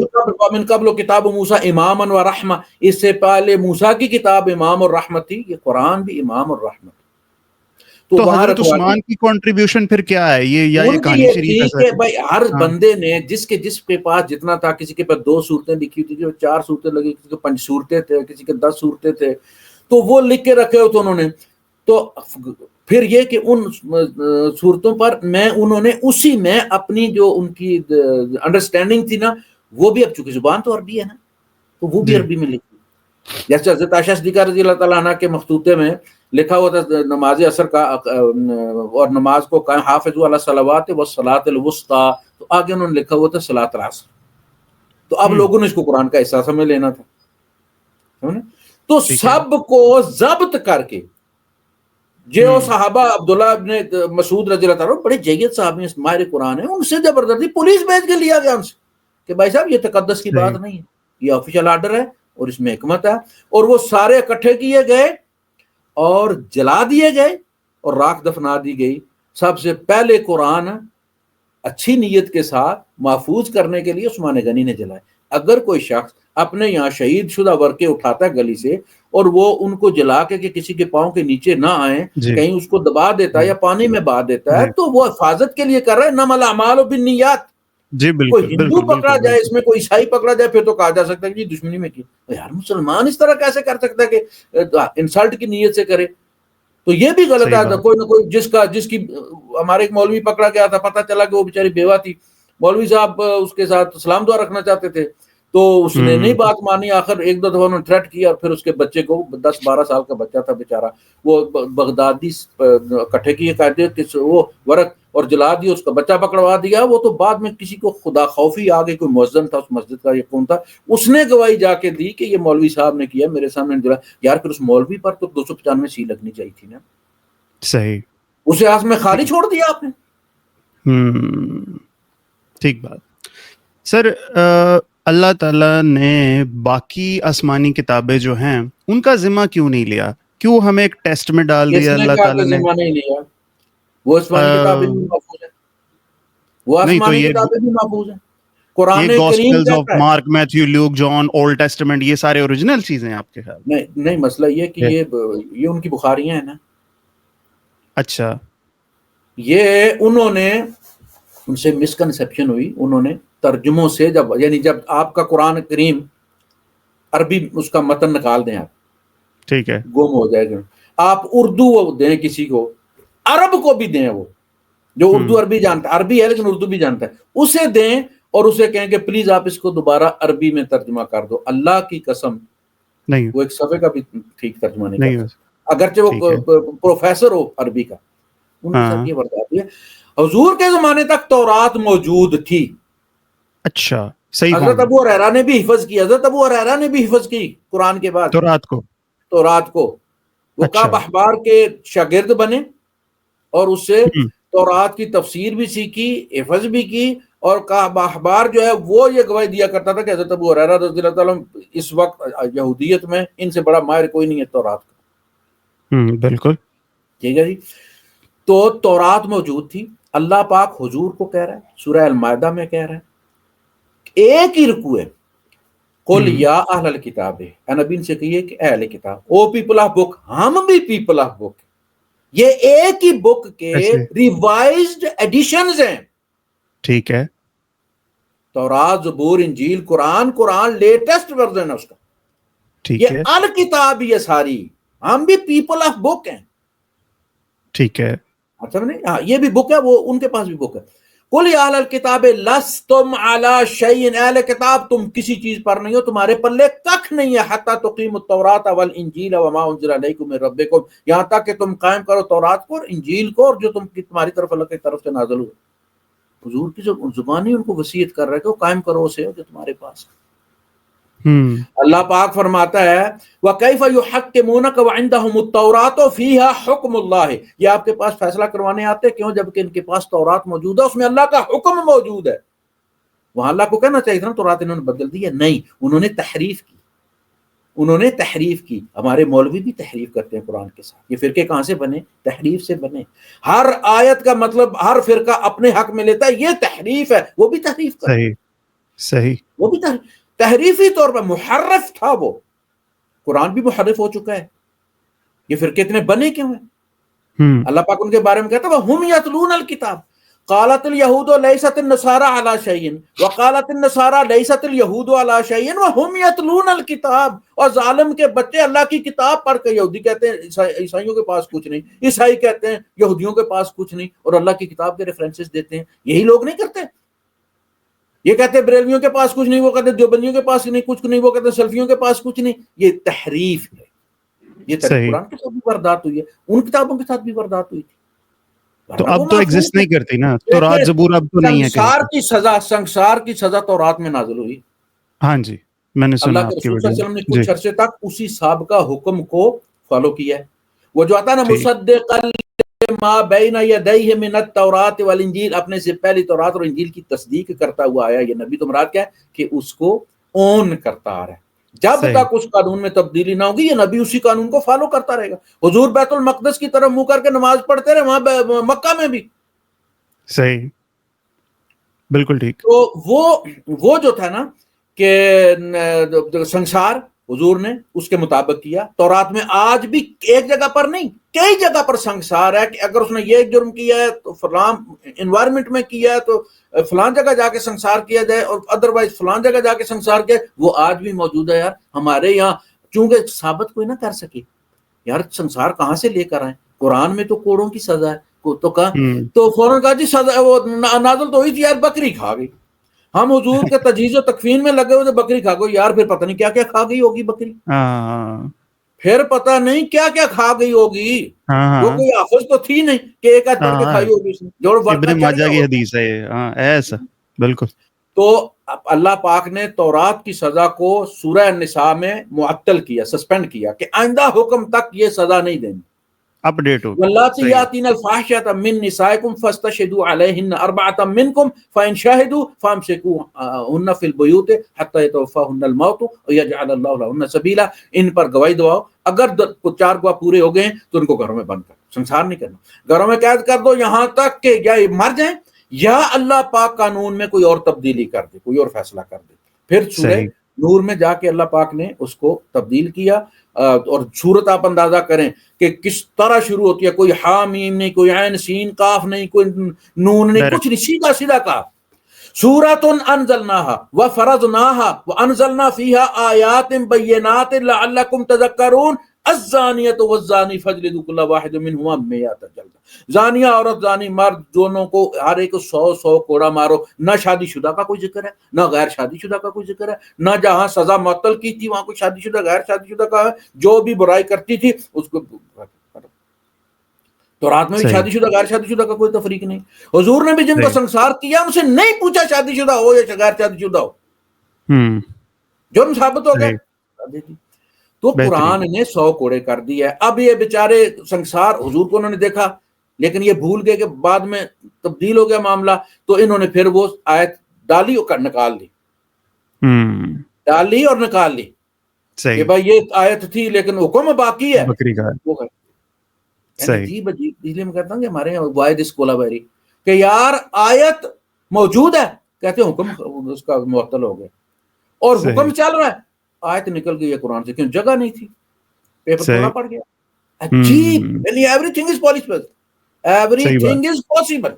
من قبل کتاب موسیٰ اماما و رحمہ، اس سے پہلے موسیٰ کی کتاب امام اور رحمت تھی، یہ قرآن بھی امام اور رحمت، تو تو وہاں حضرت رکھوا عثمان کی کنٹریبیوشن پھر کیا ہے یہ، یا یہ ان کی کہانی یہ شریف تھی ہے کہ سر؟ بھائی ہر ہاں. بندے نے جس کے پاس جتنا تھا، کسی کے پاس 2 صورتیں لکھی ہوتی تھی، 4 صورتیں لگی، کسی کے 5 صورتیں تھے، کسی کے 10 صورتیں تھے، تو وہ لکھ کے رکھے ہوتے انہوں نے۔ تو پھر یہ کہ ان صورتوں پر انہوں نے اسی میں اپنی جو ان کی انڈرسٹینڈنگ تھی نا، وہ بھی، اب چونکہ زبان تو عربی ہے نا تو وہ بھی جی. عربی میں لکھی، جیسے حضرت عائشہ صدیقہ رضی اللہ تعالیٰ عنہ کے مخطوطے میں لکھا ہوا تھا نماز عصر کا اور نماز کو قائم حافظوا علی الصلوات والصلاۃ الوسطیٰ، تو آگے انہوں نے لکھا ہوا تھا صلاۃ العصر، تو اب لوگوں نے اس کو قرآن کا حصہ سمجھ لینا تھا، تو ٹھیک ہے. سب کو ضبط کر کے جو صحابہ عبداللہ ابن مسعود رضی اللہ تعالیٰ بڑے جید صحابی ماہر قرآن ہیں، ان سے زبردستی پولیس بھیج کے لیا گیا ان سے کہ بھائی صاحب یہ تقدس کی بات نہیں ہے، یہ آفیشل آرڈر ہے اور اس میں حکمت ہے، اور وہ سارے اکٹھے کیے گئے اور جلا دیے گئے اور راکھ دفنا دی گئی۔ سب سے پہلے قرآن اچھی نیت کے ساتھ محفوظ کرنے کے لیے عثمان غنی نے جلائے۔ اگر کوئی شخص اپنے یہاں شہید شدہ ورقے اٹھاتا ہے گلی سے اور وہ ان کو جلا کے کہ کسی کے پاؤں کے نیچے نہ آئیں، کہیں اس کو دبا دیتا ہے یا پانی میں بہا دیتا ہے، تو وہ حفاظت کے لیے کر رہا ہے، انما الاعمال بالنیات۔ جی کوئی بالکل ہندو پکڑا جائے اس میں، کوئی عیسائی پکڑا جائے، پھر تو کہا جا سکتا ہے کہ دشمنی میں کی، یار مسلمان اس طرح کیسے کر سکتا ہے کہ انسلٹ کی نیت سے کرے، تو یہ بھی غلط ہے۔ کوئی نہ کوئی جس کی ہمارے ایک مولوی پکڑا گیا تھا، پتہ چلا کہ وہ بیچاری بیوہ تھی، مولوی صاحب اس کے ساتھ سلام دعا رکھنا چاہتے تھے، تو اس نے نہیں بات مانی، آخر 1-2 دفعہ انہوں نے تھریٹ کیا، اور پھر اس کے بچے کو 10-12 سال کا بچہ تھا بیچارہ، وہ بغدادی اکٹھے کیے قاعدے وہ ورق اور جلا دیا، اس کا بچہ پکڑوا دیا۔ وہ تو بعد میں کسی کو خدا خوفی آ گئی، کوئی مؤذن تھا اس مسجد کا، یہ کون تھا، اس نے گواہی جا کے دی کہ یہ مولوی صاحب نے کیا، میرے سامنے جلا۔ یار پھر اس مولوی پر تو 295 سی لگنی چاہیے تھی نا، صحیح، اسے آس میں خالی چھوڑ دیا آپ نے۔ ٹھیک بات سر. اللہ تعالیٰ نے باقی آسمانی کتابیں جو ہیں ان کا ذمہ کیوں نہیں لیا؟ کیوں ہمیں ایک ٹیسٹ میں ڈال کس دیا نے اللہ کہا تعالیٰ کہ نے؟ ذمہ نہیں لیا؟ وہ آسمانی کتابیں بھی محفوظ ہیں، وہ نہیں تو آسمانی کتابیں بھی محفوظ ہیں، قرآن یہ کریم گاسپلز آف کہتا ہے۔ مارک، میتھیو، لوک، جان، اولڈ ٹیسٹمنٹ، یہ سارے اوریجنل چیزیں ہیں آپ کے خیال میں؟ نہیں، مسئلہ یہ کہ یہ ان کی بخاریاں ہیں نا، اچھا. یہ انہوں نے ان سے مسکنسیپشن ہوئی، انہوں نے ترجموں سے جب آپ کا قرآن کریم عربی اس کا متن نکال دیں، آپ ٹھیک ہے. گم ہو جائے گا، آپ اردو دیں کسی کو، عرب کو بھی دیں، وہ جو اردو عربی جانتا ہے، عربی ہے لیکن اردو بھی جانتا ہے، اسے دیں اور اسے کہیں کہ پلیز آپ اس کو دوبارہ عربی میں ترجمہ کر دو، اللہ کی قسم نہیں وہ ایک صفحے کا بھی ٹھیک ترجمہ نہیں نہیں کر سکتا، اگرچہ وہ پروفیسر ہو عربی کا۔ ان کے ساتھ یہ وردات ہے۔ حضور کے زمانے تک تورات موجود تھی، اچھا صحیح حضرت فارم. ابو ہریرہ نے بھی حفظ کی، حضرت ابو ہریرہ نے بھی حفظ کی قرآن کے بعد تو رات کو تورات کو، وہ کعب احبار کے شاگرد بنے اور اس سے تورات کی تفسیر بھی سیکھی، حفظ بھی کی، اور کعب احبار جو ہے وہ یہ گواہی دیا کرتا تھا کہ حضرت ابو ہریرہ رضی اللہ تعالیٰ اس وقت یہودیت میں ان سے بڑا ماہر کوئی نہیں ہے تورات کا۔ بالکل ٹھیک ہے جی۔ تو تورات موجود تھی، اللہ پاک حضور کو کہہ رہا ہے، سورہ المائدہ میں کہہ رہا ہے، ایک ہی رکوع ہے، قل یا اہل الکتاب، اے نبی ان سے کہیے کہ اہل کتاب، او پیپل آف بک، ہم بھی پیپل آف بک، یہ ایک ہی بک کے ریوائزڈ ایڈیشنز ہیں۔ ٹھیک ہے، تورات، زبور، انجیل، قرآن لیٹسٹ ورژن ہے اس کا، ٹھیک یہ ہے، الکتاب ہی ہے ساری، ہم بھی پیپل آف بک ہیں۔ ٹھیک ہے، اچھا نہیں، ہاں یہ بھی بک ہے، وہ ان کے پاس بھی بک ہے۔ قل یا اہل الکتاب لستم علی شیء، اہل کتاب تم کسی چیز پر نہیں ہو، تمہارے پلے ککھ نہیں ہے، حتی تقیموا التوراۃ والانجیل وما انزل الیکم من ربکم، یہاں تک کہ تم قائم کرو تورات کو اور انجیل کو، اور جو تمہاری طرف اللہ کی طرف سے نازل ہوا۔ حضور کی زبان ہی ان کو وصیت کر رہا ہے کہ وہ قائم کرو اسے جو تمہارے پاس ہے۔ اللہ پاک فرماتا ہے وَكَيْفَ يُحَكِّمُونَكَ وَعِنْدَهُمُ التَّوْرَاةُ فِيهَا حُكْمُ اللَّهِ، یہ آپ کے پاس فیصلہ کروانے آتے کیوں جبکہ ان کے پاس تورات موجود ہے، اس میں اللہ کا حکم موجود ہے۔ وہاں اللہ کو کہنا چاہیے تھا نا تورات انہوں نے بدل دی ہے، نہیں، انہوں نے تحریف کی۔ ہمارے مولوی بھی تحریف کرتے ہیں قرآن کے ساتھ۔ یہ فرقے کہاں سے بنے؟ تحریف سے بنے۔ ہر آیت کا مطلب ہر فرقہ اپنے حق میں لیتا ہے، یہ تحریف ہے، وہ بھی تحریف کرتا ہے، صحیح، وہ بھی تحریفی طور پر محرف تھا۔ وہ قرآن بھی محرف ہو چکا ہے، یہ فرقے اتنے بنے کیوں ہیں؟ اللہ پاک ان کے بارے میں کہتا ہے وَهُمْ يَتْلُونَ الْكِتَابَ قَالَتِ الْيَهُودُ لَيْسَتِ النَّصَارَى عَلَى شَيْءٍ وَقَالَتِ النَّصَارَى لَيْسَتِ الْيَهُودُ عَلَى شَيْءٍ وَهُمْ يَتْلُونَ الْكِتَابَ، اور ظالم کے بچے اللہ کی کتاب پڑھ کے، یہودی کہتے ہیں عیسائیوں کے پاس کچھ نہیں، عیسائی کہتے ہیں یہودیوں کے پاس کچھ نہیں، اور اللہ کی کتاب کے ریفرنسز دیتے ہیں۔ یہی لوگ نہیں کرتے؟ یہ کہتے ہیں بریلویوں کے پاس کچھ نہیں، وہ کہتے ہیں دیوبندیوں کے پاس نہیں کچھ نہیں، وہ کہتے ہیں سلفیوں کے پاس کچھ نہیں۔ یہ تحریف ہے، یہ تحریف قرآن کے ساتھ بھی واردات ہوئی ہے، ان کتابوں کے ساتھ بھی واردات ہوئی تھی۔ تو اب تو ایگزسٹ نہیں کرتی نا تورات زبور، اب تو نہیں ہے۔ سنسار کی سزا تورات میں نازل ہوئی۔ ہاں جی، میں نے سنا اللہ کے آپ کی رسول صلی اللہ ویڈیو۔ علیہ وسلم نے کچھ عرصے تک اسی سابقہ حکم کو فالو کیا ہے۔ وہ جو آتا ہے نا مصدقا ما بین یدیہ من التوراۃ والانجیل، اپنے سے پہلی تورات اور انجیل کی تصدیق کرتا ہوا آیا، یہ نبی تو مراد کیا ہے کہ اس کو اون کرتا آ رہا ہے۔ جب تک اس قانون میں تبدیلی نہ ہوگی یہ نبی اسی قانون کو فالو کرتا رہے گا۔ حضور بیت المقدس کی طرف منہ کر کے نماز پڑھتے رہے، وہاں مکہ میں بھی۔ صحیح، بالکل ٹھیک۔ تو وہ جو تھا نا کہ سنسار حضور نے اس کے مطابق کیا۔ تورات میں آج بھی ایک جگہ پر نہیں کئی جگہ پر سنسار ہے کہ اگر اس نے یہ جرم کیا ہے تو فلاں انوائرمنٹ میں کیا ہے تو فلان جگہ جا کے سنسار کیا جائے، اور ادروائز فلان جگہ جا کے سنسار کیا۔ وہ آج بھی موجود ہے یار ہمارے یہاں، چونکہ ثابت کوئی نہ کر سکے یار سنسار کہاں سے لے کر آئے۔ قرآن میں تو کوڑوں کی سزا ہے، تو کہا تو فوراً کہا جی سزا وہ نازل تو ہوئی تھی یار، بکری کھا گئی۔ ہم حضور کے تجہیز و تکفین میں لگے ہوئے تھے، بکری کھا گئی یار، پھر پتہ نہیں کیا کیا کھا گئی ہوگی بکری، پھر پتہ نہیں کیا کیا کھا گئی ہوگی۔ وہ کوئی حافظ تو تھی نہیں کہ ایک آدھ پڑھ کے کھائی ہوگی اس نے، جو ابن ماجہ کی حدیث ہے ایسا۔ بالکل۔ تو اللہ پاک نے تورات کی سزا کو سورہ النساء میں معطل کیا، سسپینڈ کیا کہ آئندہ حکم تک یہ سزا نہیں دینی، اپ ڈیٹ ہو۔ واللاتی یاتین الفاحشۃ من نسائکم فاستشہدوا علیہن اربعۃ منکم فإن شہدوا فامسکوہن فی البیوت حتی یتوفاہن الموت ویجعل اللہ لہن سبیلا، ان پر گواہی دو، اگر 4 گواہ پورے ہو گئے ہیں تو ان کو گھروں میں بند کر، سنسار نہیں کرنا، گھروں میں قید کر دو یہاں تک کہ یا مر جائیں یا اللہ پاک قانون میں کوئی اور تبدیلی کر دے، کوئی اور فیصلہ کر دے۔ پھر سورہ نور میں جا کے اللہ پاک نے اس کو تبدیل کیا، اور صورت آپ اندازہ کریں کہ کس طرح شروع ہوتی ہے، کوئی حامیم نہیں، کوئی عین سین قاف نہیں، کوئی نون نہیں، کچھ نہیں، سیدھا سیدھا کہا سورۃ انزلناها وفرضناها وانزلنا فيها آیات بینات لعلکم تذکرون الزانیۃ والزانی فاجلدوا کل واحد منہما 100 جلدہ، زانیہ عورت زانی مرد دونوں کو ہر ایک 100 کوڑا مارو۔ نہ شادی شدہ کا کوئی ذکر ہے، نہ غیر شادی شدہ کا کوئی ذکر ہے، نہ جہاں سزا معطل کی تھی وہاں کوئی شادی شدہ غیر شادی شدہ کا ہے، جو بھی برائی کرتی تھی اس کو۔ تو رات میں بھی شادی شدہ غیر شادی شدہ کا کوئی تفریق نہیں۔ حضور نے بھی جن کو سنسار کیا ان سے نہیں پوچھا شادی شدہ ہو یا غیر شادی شدہ ہو، جرم ثابت ہو گیا۔ تو بہترین. قرآن نے 100 کوڑے کر دیا ہے. اب یہ بیچارے سنسار حضور کو انہوں نے دیکھا لیکن یہ بھول گئے کہ بعد میں تبدیل ہو گیا معاملہ, تو انہوں نے پھر وہ آیت ڈالی اور نکال لی, ڈال لی اور نکال لی کہ صحیح. بھائی یہ آیت تھی لیکن حکم باقی ہے. بکری کا وہ صحیح. عجیب عجیب, اس لیے میں کہتا ہوں کہ ہمارے یہاں واحد اسکولا بری کہ یار آیت موجود ہے, کہتے ہیں حکم اس کا معطل ہو گیا, اور صحیح. حکم چل رہا ہے, آیت نکل گئی ہے قرآن سے, کیوں جگہ نہیں تھی, پیپر صحیح. توڑا پڑ گیا. عجیب, یعنی every thing is possible, every صحیح بات. تھنگ از پاسبل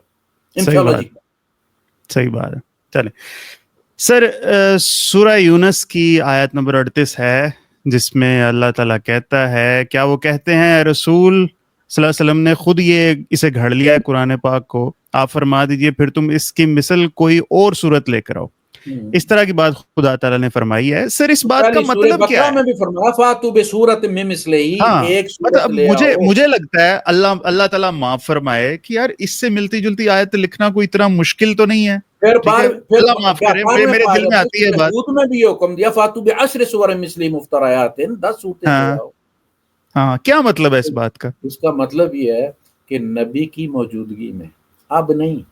ان صحیح بات. تھیولوجی. صحیح بات ہے. چلیں سر, سورہ یونس کی آیت نمبر 38 ہے جس میں اللہ تعالیٰ کہتا ہے, کیا وہ کہتے ہیں اے رسول صلی اللہ علیہ وسلم نے خود اسے گھڑ لیا ہے قرآن پاک کو, آپ فرما دیجئے پھر تم اس کی مثل کوئی اور صورت لے کر آؤ. اس طرح کی بات خدا تعالیٰ نے فرمائی ہے. سر اس بات کا سورہ مطلب کیا بقرہ ہے؟ میں بھی فرمایا فاتو بصورت من مثلہ, ہاں ایک صورت مطلب لے آؤ. مجھے لگتا ہے اللہ تعالیٰ معاف فرمائے کہ یار اس سے ملتی جلتی آیت لکھنا کوئی اتنا مشکل تو نہیں ہے. پھر ٹھیک ہے, اللہ معاف کرے, میرے دل میں آتی ہے بات. ہود میں بھی یہ حکم دیا فاتو بعشر سور مثلی مفتریات, 10 صورتیں لے ہاں آؤ. ہاں, کیا مطلب ہے اس بات کا؟ اس کا مطلب یہ ہے کہ نبی کی موجودگی میں, اب نہیں,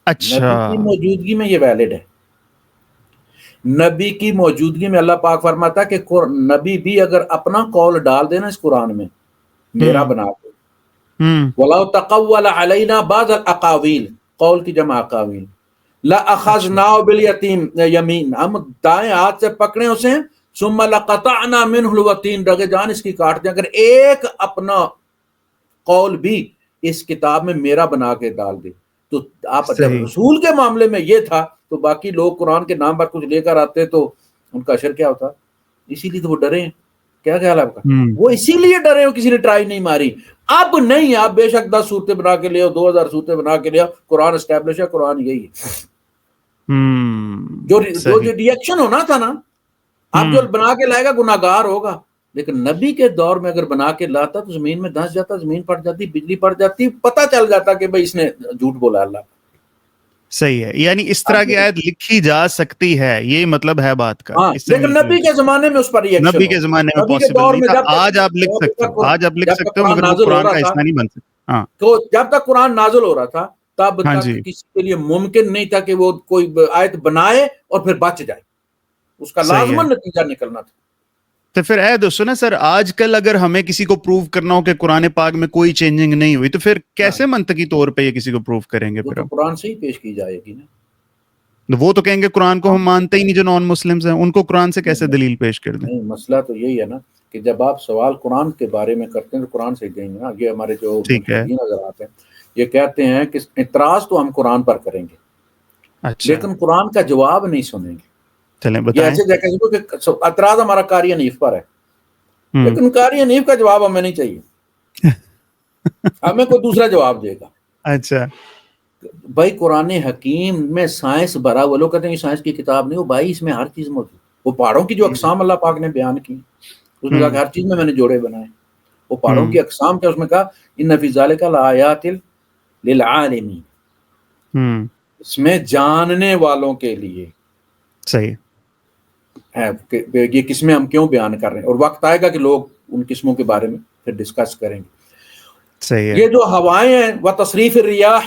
اچھا. نبی کی موجودگی میں یہ ویلڈ ہے. نبی کی موجودگی میں اللہ پاک فرماتا ہے کہ نبی بھی اگر اپنا قول ڈال دینا اس قرآن میں میرا بنا کے, وَلَوْ تَقَوَّلَ عَلَيْنَا بَعْضَ الْأَقَاوِيلِ, قول کی جمع اقاویل, لَأَخَذْنَاهُ بِالْيَمِينِ, ہم دائیں ہاتھ سے پکڑے اسے, ثُمَّ لَقَطَعْنَا مِنْهُ الْوَتِينَ, رگے جان اس کی کاٹ دیں. اگر ایک اپنا قول بھی اس کتاب میں میرا بنا کے ڈال دے تو آپ جب رسول کے معاملے میں یہ تھا تو باقی لوگ قرآن کے نام پر کچھ لے کر آتے تو ان کا اشر کیا ہوتا. اسی لیے تو وہ ڈرے ہیں. کیا خیال ہے آپ کا؟ وہ اسی لیے ڈرے ہو, کسی نے ٹرائی نہیں ماری. اب نہیں, آپ بے شک 10 صورتیں بنا کے لے آؤ, 2000 صورتیں بنا کے لے آؤ, قرآن اسٹیبلش ہے, قرآن یہی ہے. جو ریئیکشن ہونا تھا نا, اب جو بنا کے لائے گا گناہگار ہوگا. لیکن نبی کے دور میں اگر بنا کے لاتا تو زمین میں دھنس جاتا, زمین پڑ جاتی, بجلی پڑ جاتی, پتہ چل جاتا کہ بھائی اس نے جھوٹ بولا اللہ. صحیح ہے, یعنی اس طرح کی آیت لکھی جا سکتی ہے, یہ مطلب ہے بات کا. لیکن نبی کے زمانے میں اس پر ریئیکشن, نبی کے زمانے میں پاسبل نہیں تھا. آج آپ لکھ سکتے ہو, آج آپ لکھ سکتے ہو, مگر وہ قرآن کا حصہ نہیں بن سکتا. ہاں, تو جب تک قرآن نازل ہو رہا تھا تب تک کسی کے لیے ممکن نہیں تھا کہ وہ کوئی آیت بنائے اور پھر بچ جائے, اس کا لازماً نتیجہ نکلنا تھا. تو پھر دوستو نا سر, آج کل اگر ہمیں کسی کو پروف کرنا ہو کہ قرآن پاک میں کوئی چینجنگ نہیں ہوئی تو پھر کیسے منطقی طور پہ یہ کسی کو پروف کریں گے؟ پھر قرآن سے ہی پیش کی جائے گی نا. وہ تو کہیں گے قرآن کو ہم مانتے ہی نہیں, جو نان مسلمز ہیں ان کو قرآن سے کیسے دلیل پیش کر دیں؟ نہیں, مسئلہ تو یہی ہے نا کہ جب آپ سوال قرآن کے بارے میں کرتے ہیں تو قرآن سے دیں گے نا. یہ ہمارے جو ملحدین حضرات ہیں یہ کہتے ہیں کہ اعتراض تو ہم قرآن پر کریں گے لیکن قرآن کا جواب نہیں سنیں گے. چلیں یہ بتائیں. ایسے کہ اعتراض ہمارا قاری حنیف پر ہے لیکن قاری حنیف کا جواب ہمیں نہیں چاہیے, ہمیں کوئی دوسرا جواب دے گا. اچھا بھائی قرآن حکیم میں سائنس بھرا, وہ لوگ کہتے ہیں سائنس کی کتاب نہیں, وہ بھائی اس میں ہر چیز موجود. وہ پہاڑوں کی جو اقسام اللہ پاک نے بیان کی اس میں کہا کہ ہر چیز میں نے جوڑے بنائے. وہ پہاڑوں کی اقسام کیا, اس میں کہا ان فی ذالک لآیات للعالمین, اس میں جاننے والوں کے لیے. صحیح ہے کہ یہ قسمیں ہم کیوں بیان کر رہے ہیں, اور وقت آئے گا کہ لوگ ان قسموں کے بارے میں پھر ڈسکس کریں گے. صحیح ہے. یہ جو ہوائیں ہیں وتصریف الریاح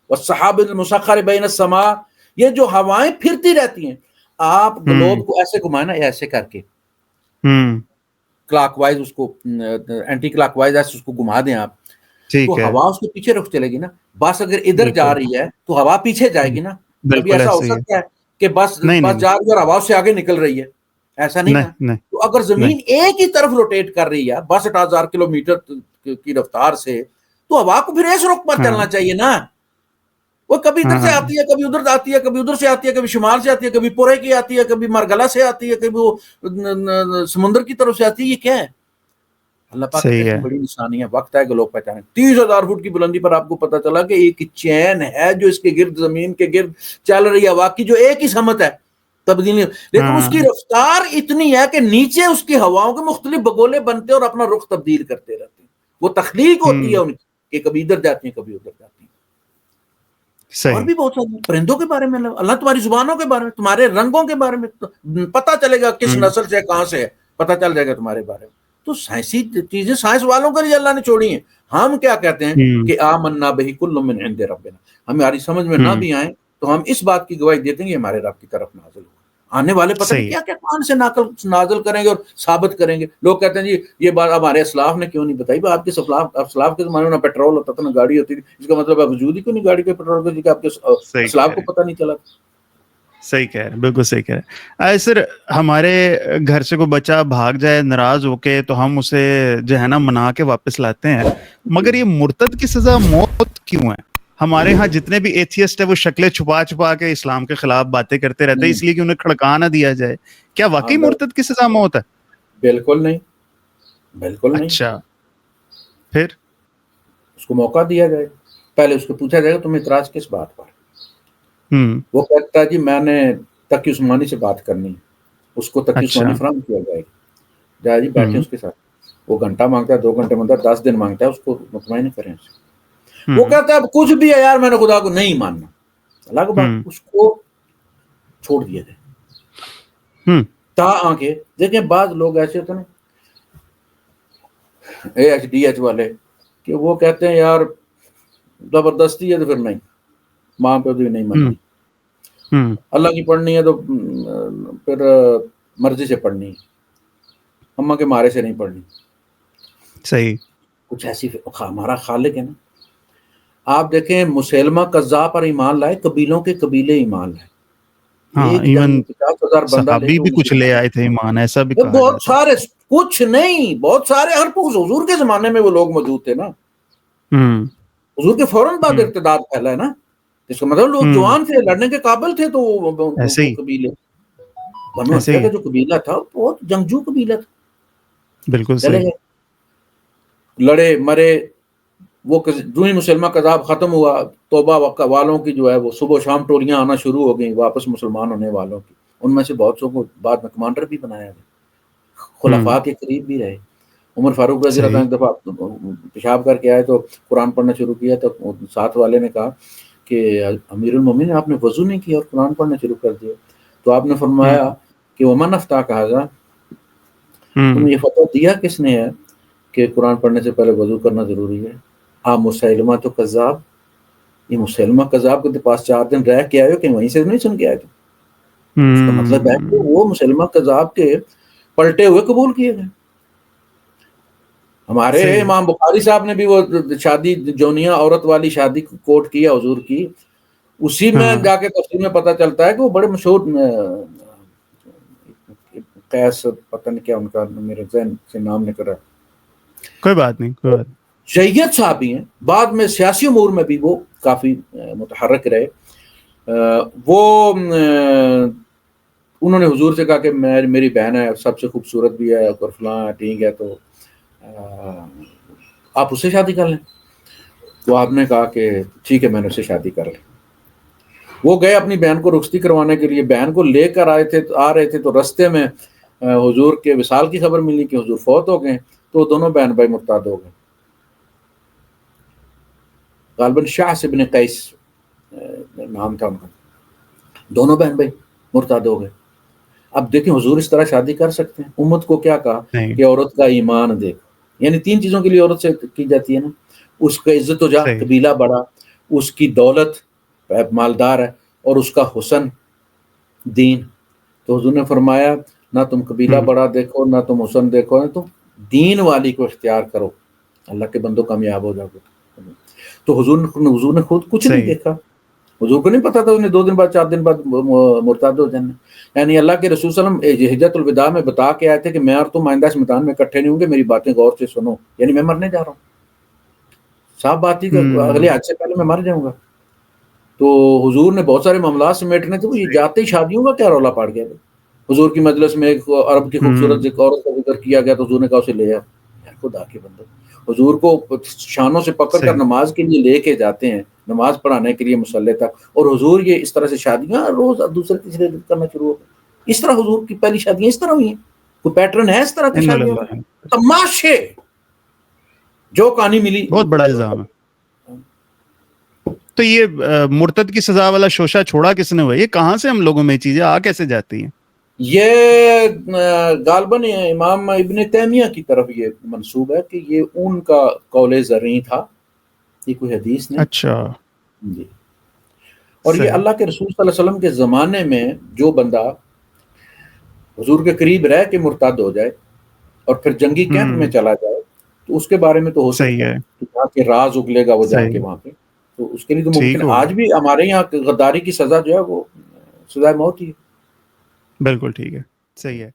والسحاب المسخر بین السماء, یہ جو ہوائیں پھرتی رہتی ہیں, آپ گلوب کو ایسے گھمائیں نا, ایسے کر کے کلاک وائز اس کو اینٹی کلاک وائز ایسے اس کو گھما دیں آپ, تو ہوا اس کے پیچھے رخ چلے گی نا. بس اگر ادھر جا رہی ہے تو ہوا پیچھے جائے گی نا. کبھی ایسا ہو سکتا ہے کہ بس جا رہی ہے اور ہوا سے آگے نکل رہی ہے, ایسا نہیں نا. تو اگر زمین ایک ہی طرف روٹیٹ کر رہی ہے 62,000 کلومیٹر کی رفتار سے, تو ہوا کو پھر اس رخ پر چلنا چاہیے نا. وہ کبھی ادھر سے آتی ہے, کبھی ادھر آتی ہے, کبھی ادھر سے آتی ہے, کبھی شمال سے آتی ہے, کبھی پورے کی آتی ہے, کبھی مرگلا سے آتی ہے, کبھی وہ سمندر کی طرف سے آتی ہے. یہ کیا ہے؟ اللہ پاک کی بڑی نشانی ہے. وقت ہے کہ لوگ پہچانے. 30,000 فٹ کی بلندی پر آپ کو پتا چلا کہ ایک چین ہے جو اس کے گرد, زمین کے گرد چل رہی ہے, واقعی جو ایک ہی سمت ہے, تبدیل نہیں, لیکن اس کی رفتار اتنی ہے کہ نیچے اس کی ہواؤں کے مختلف بگولے بنتے اور اپنا رخ تبدیل کرتے رہتے ہیں. وہ تخلیق ہوتی ہے ان کی کہ کبھی ادھر جاتی ہیں, کبھی ادھر جاتی ہیں. اور بھی بہت سارے پرندوں کے بارے میں اللہ تمہاری زبانوں کے بارے میں, تمہارے رنگوں کے بارے میں پتہ چلے گا کس نسل سے کہاں سے ہے, پتہ چل جائے گا تمہارے بارے میں. تو سائنسی چیزیں سائنس والوں کے لیے اللہ نے چھوڑی ہیں. ہم کیا کہتے ہیں کہ آمنا بہ کل من عند ربنا, ہماری سمجھ میں نہ بھی آئیں تو ہم اس بات کی گواہی دیتے ہیں کہ ہمارے رب کی طرف نازل ہوا. آنے والے پتہ نہیں کیا کیا قرآن سے نازل کریں گے اور ثابت کریں گے. لوگ کہتے ہیں جی یہ بات ہمارے اسلاف نے کیوں نہیں بتائی. آپ کے اسلاف کے زمانے میں نہ پیٹرول ہوتا تھا نہ گاڑی ہوتی تھی, اس کا مطلب وجود ہی کیوں نہیں گاڑی کے پیٹرول کے, آپ کے اسلاف کو پتہ نہیں چلا. صحیح کہہ رہے, بالکل صحیح کہہ رہے. سر ہمارے گھر سے کوئی بچہ بھاگ جائے ناراض ہو کے تو ہم اسے جو ہے نا منا کے واپس لاتے ہیں, مگر یہ مرتد کی سزا موت کیوں ہے؟ ہمارے ہاں جتنے بھی ایتھیسٹ ہیں وہ شکلیں چھپا چھپا کے اسلام کے خلاف باتیں کرتے رہتے ہیں اس لیے کہ انہیں کھڑکا نہ دیا جائے. کیا واقعی مرتد کی سزا موت ہے؟ بالکل نہیں, بالکل نہیں. اچھا, پھر اس کو موقع دیا جائے. پہلے اس کو پوچھا جائے گا تم اعتراض کس بات پر. وہ کہتا ہے جی میں نے تقی عثمانی سے بات کرنی ہے, اس کو تقی عثمانی فراہم کیا جائے گا. جائے جی بیٹھے اس کے ساتھ. وہ گھنٹہ مانگتا ہے, 2 گھنٹے مانگتا ہے, 10 دن مانگتا ہے, اس کو مطمئن کریں اسے. وہ کہتا ہے اب کچھ بھی ہے یار میں نے خدا کو نہیں ماننا, اللہ کو بات, اس کو چھوڑ دیا جائے. تا آنکھیں دیکھیں بعض لوگ ایسے ہوتے ہیں AHDH والے کہ وہ کہتے ہیں یار زبردستی ہے تو پھر نہیں, ماں پہ بھی نہیں ماننی, اللہ کی پڑھنی ہے تو پھر مرضی سے پڑھنی ہے, اماں کے مارے سے نہیں پڑھنی. صحیح, کچھ ایسی ہمارا خالق ہے نا. آپ دیکھیں مسیلمہ کذاب پر ایمان لائے, قبیلوں کے قبیلے ایمان لائے. ایک جنگ 50,000 بندہ لے صحابی بھی کچھ لے آئے تھے ایمان, ایسا بھی کہا بہت سارے, کچھ نہیں بہت سارے. ہر حضور کے زمانے میں وہ لوگ موجود تھے نا. حضور کے فوراً بعد ارتداد پھیلا ہے نا, اس کا مطلب لوگ جوان تھے, لڑنے کے قابل تھے. تو قبیلے بنو حنیفہ کا جو قبیلہ تھا بہت جنگجو قبیلہ تھا. بالکل چلے گئے, لڑے مرے. وہ جو ہی مسلمہ کذاب ختم ہوا, توبہ والوں کی جو ہے وہ صبح و شام ٹولیاں آنا شروع ہو گئیں واپس مسلمان ہونے والوں کی. ان میں سے بہت سو کو بعد میں کمانڈر بھی بنایا گیا, خلفاء کے قریب بھی رہے. عمر فاروق رضی اللہ عنہ ایک دفعہ پیشاب کر کے آئے تو قرآن پڑھنا شروع کیا, تو ساتھ والے نے کہا کہ امیر المومنین آپ نے وضو نہیں کیا اور قرآن پڑھنا شروع کر دیا. تو آپ نے فرمایا کہ ومن افتاک ھذا, تم یہ فتویٰ دیا کس نے ہے کہ قرآن پڑھنے سے پہلے وضو کرنا ضروری ہے؟ آپ مسلمہ تو کذاب, یہ مسلمہ کذاب کے پاس 4 دن رہ کے آئے ہو کہ وہیں سے نہیں سن کے آئے تھے. اس کا مطلب ہے کہ وہ مسلمہ کذاب کے پلٹے ہوئے قبول کیے گئے. ہمارے امام بخاری صاحب نے بھی وہ شادی جونیہ عورت والی شادی کوٹ کیا حضور کی, اسی میں جا کے تفسیر میں پتہ چلتا ہے کہ وہ بڑے مشہور قیس پتہ نہیں کیا ان کا میرے ذہن سے نام نکل رہا ہے, کوئی بات نہیں, کوئی بات. شیعیت صحابی ہیں, بعد میں سیاسی امور میں بھی وہ کافی متحرک رہے. وہ انہوں نے حضور سے کہا کہ میری بہن ہے, سب سے خوبصورت بھی ہے اور فلاں ٹھیک ہے, تو آپ اس سے شادی کر لیں. تو آپ نے کہا کہ ٹھیک ہے میں نے اس سے شادی کر لی. وہ گئے اپنی بہن کو رخصتی کروانے کے لیے, بہن کو لے کر آ رہے تھے تو رستے میں حضور کے وصال کی خبر ملی کہ حضور فوت ہو گئے. تو دونوں بہن بھائی مرتد ہو گئے. غالباً شاہ بن قیس نام تھا ان کا. دونوں بہن بھائی مرتد ہو گئے. اب دیکھیں حضور اس طرح شادی کر سکتے ہیں؟ امت کو کیا کہا کہ عورت کا ایمان دیکھ, یعنی 3 چیزوں کے لیے عورت سے کی جاتی ہے نا, اس کا عزت و جاہ, قبیلہ بڑا, اس کی دولت مالدار ہے, اور اس کا حسن دین. تو حضور نے فرمایا نہ تم قبیلہ بڑا دیکھو, نہ تم حسن دیکھو, نہ تم دین والی کو اختیار کرو, اللہ کے بندوں کامیاب ہو جاؤ گے. تو حضور نے خود کچھ نہیں دیکھا. حضور کو نہیں پتا تھا انہیں 2 دن بعد 4 دن بعد مرتد ہو جانا. یعنی اللہ کے رسول صلی اللہ علیہ وسلم حجۃ الوداع میں بتا کے آئے تھے کہ میں اور تم آئندہ اس میدان میں اکٹھے نہیں ہوں گے, میری باتیں غور سے سنو, یعنی میں مرنے جا رہا ہوں. صاحب بات ہی کہ اگلے حج سے پہلے میں مر جاؤں گا. تو حضور نے بہت سارے معاملات سمیٹنے تھے, وہ یہ جاتے ہی شادیوں کا کیا رولا پڑ گیا. حضور کی مجلس میں ایک عرب کی خوبصورت عورت کا ذکر کیا گیا تو حضور نے کہا اسے لے آ. خدا کے بندے, حضور کو شانوں سے پکڑ کر نماز کے لیے لے کے جاتے ہیں, نماز پڑھانے کے لیے مصلی تک, اور حضور یہ اس طرح سے شادیاں روز دوسرے تیسرے دن کرنا شروع ہو گئے. اس طرح حضور کی پہلی شادیاں اس طرح ہوئی ہیں. کوئی پیٹرن ہے اس طرح کی شادیوں میں؟ تماشے, جو کہانی ملی. بہت بڑا الزام ہے. تو یہ مرتد کی سزا والا شوشہ چھوڑا کس نے ہوا؟ یہ کہاں سے ہم لوگوں میں چیزیں آ کیسے جاتی ہیں؟ یہ غالباً امام ابن تیمیہ کی طرف یہ منسوب ہے کہ یہ ان کا قول زرعی تھا، یہ کوئی حدیث نہیں. اچھا جی. اور یہ اللہ کے رسول صلی اللہ علیہ وسلم کے زمانے میں جو بندہ حضور کے قریب رہ کے مرتد ہو جائے اور پھر جنگی کیمپ میں چلا جائے تو اس کے بارے میں تو ہو سکتا ہے کہ جا کے راز اگلے گا وہ جا کے وہاں پہ، تو اس کے لیے تو ممکن ہے. آج بھی ہمارے یہاں غداری کی سزا جو ہے وہ سزائے موت ہی ہے. بالکل ٹھیک ہے، صحیح ہے.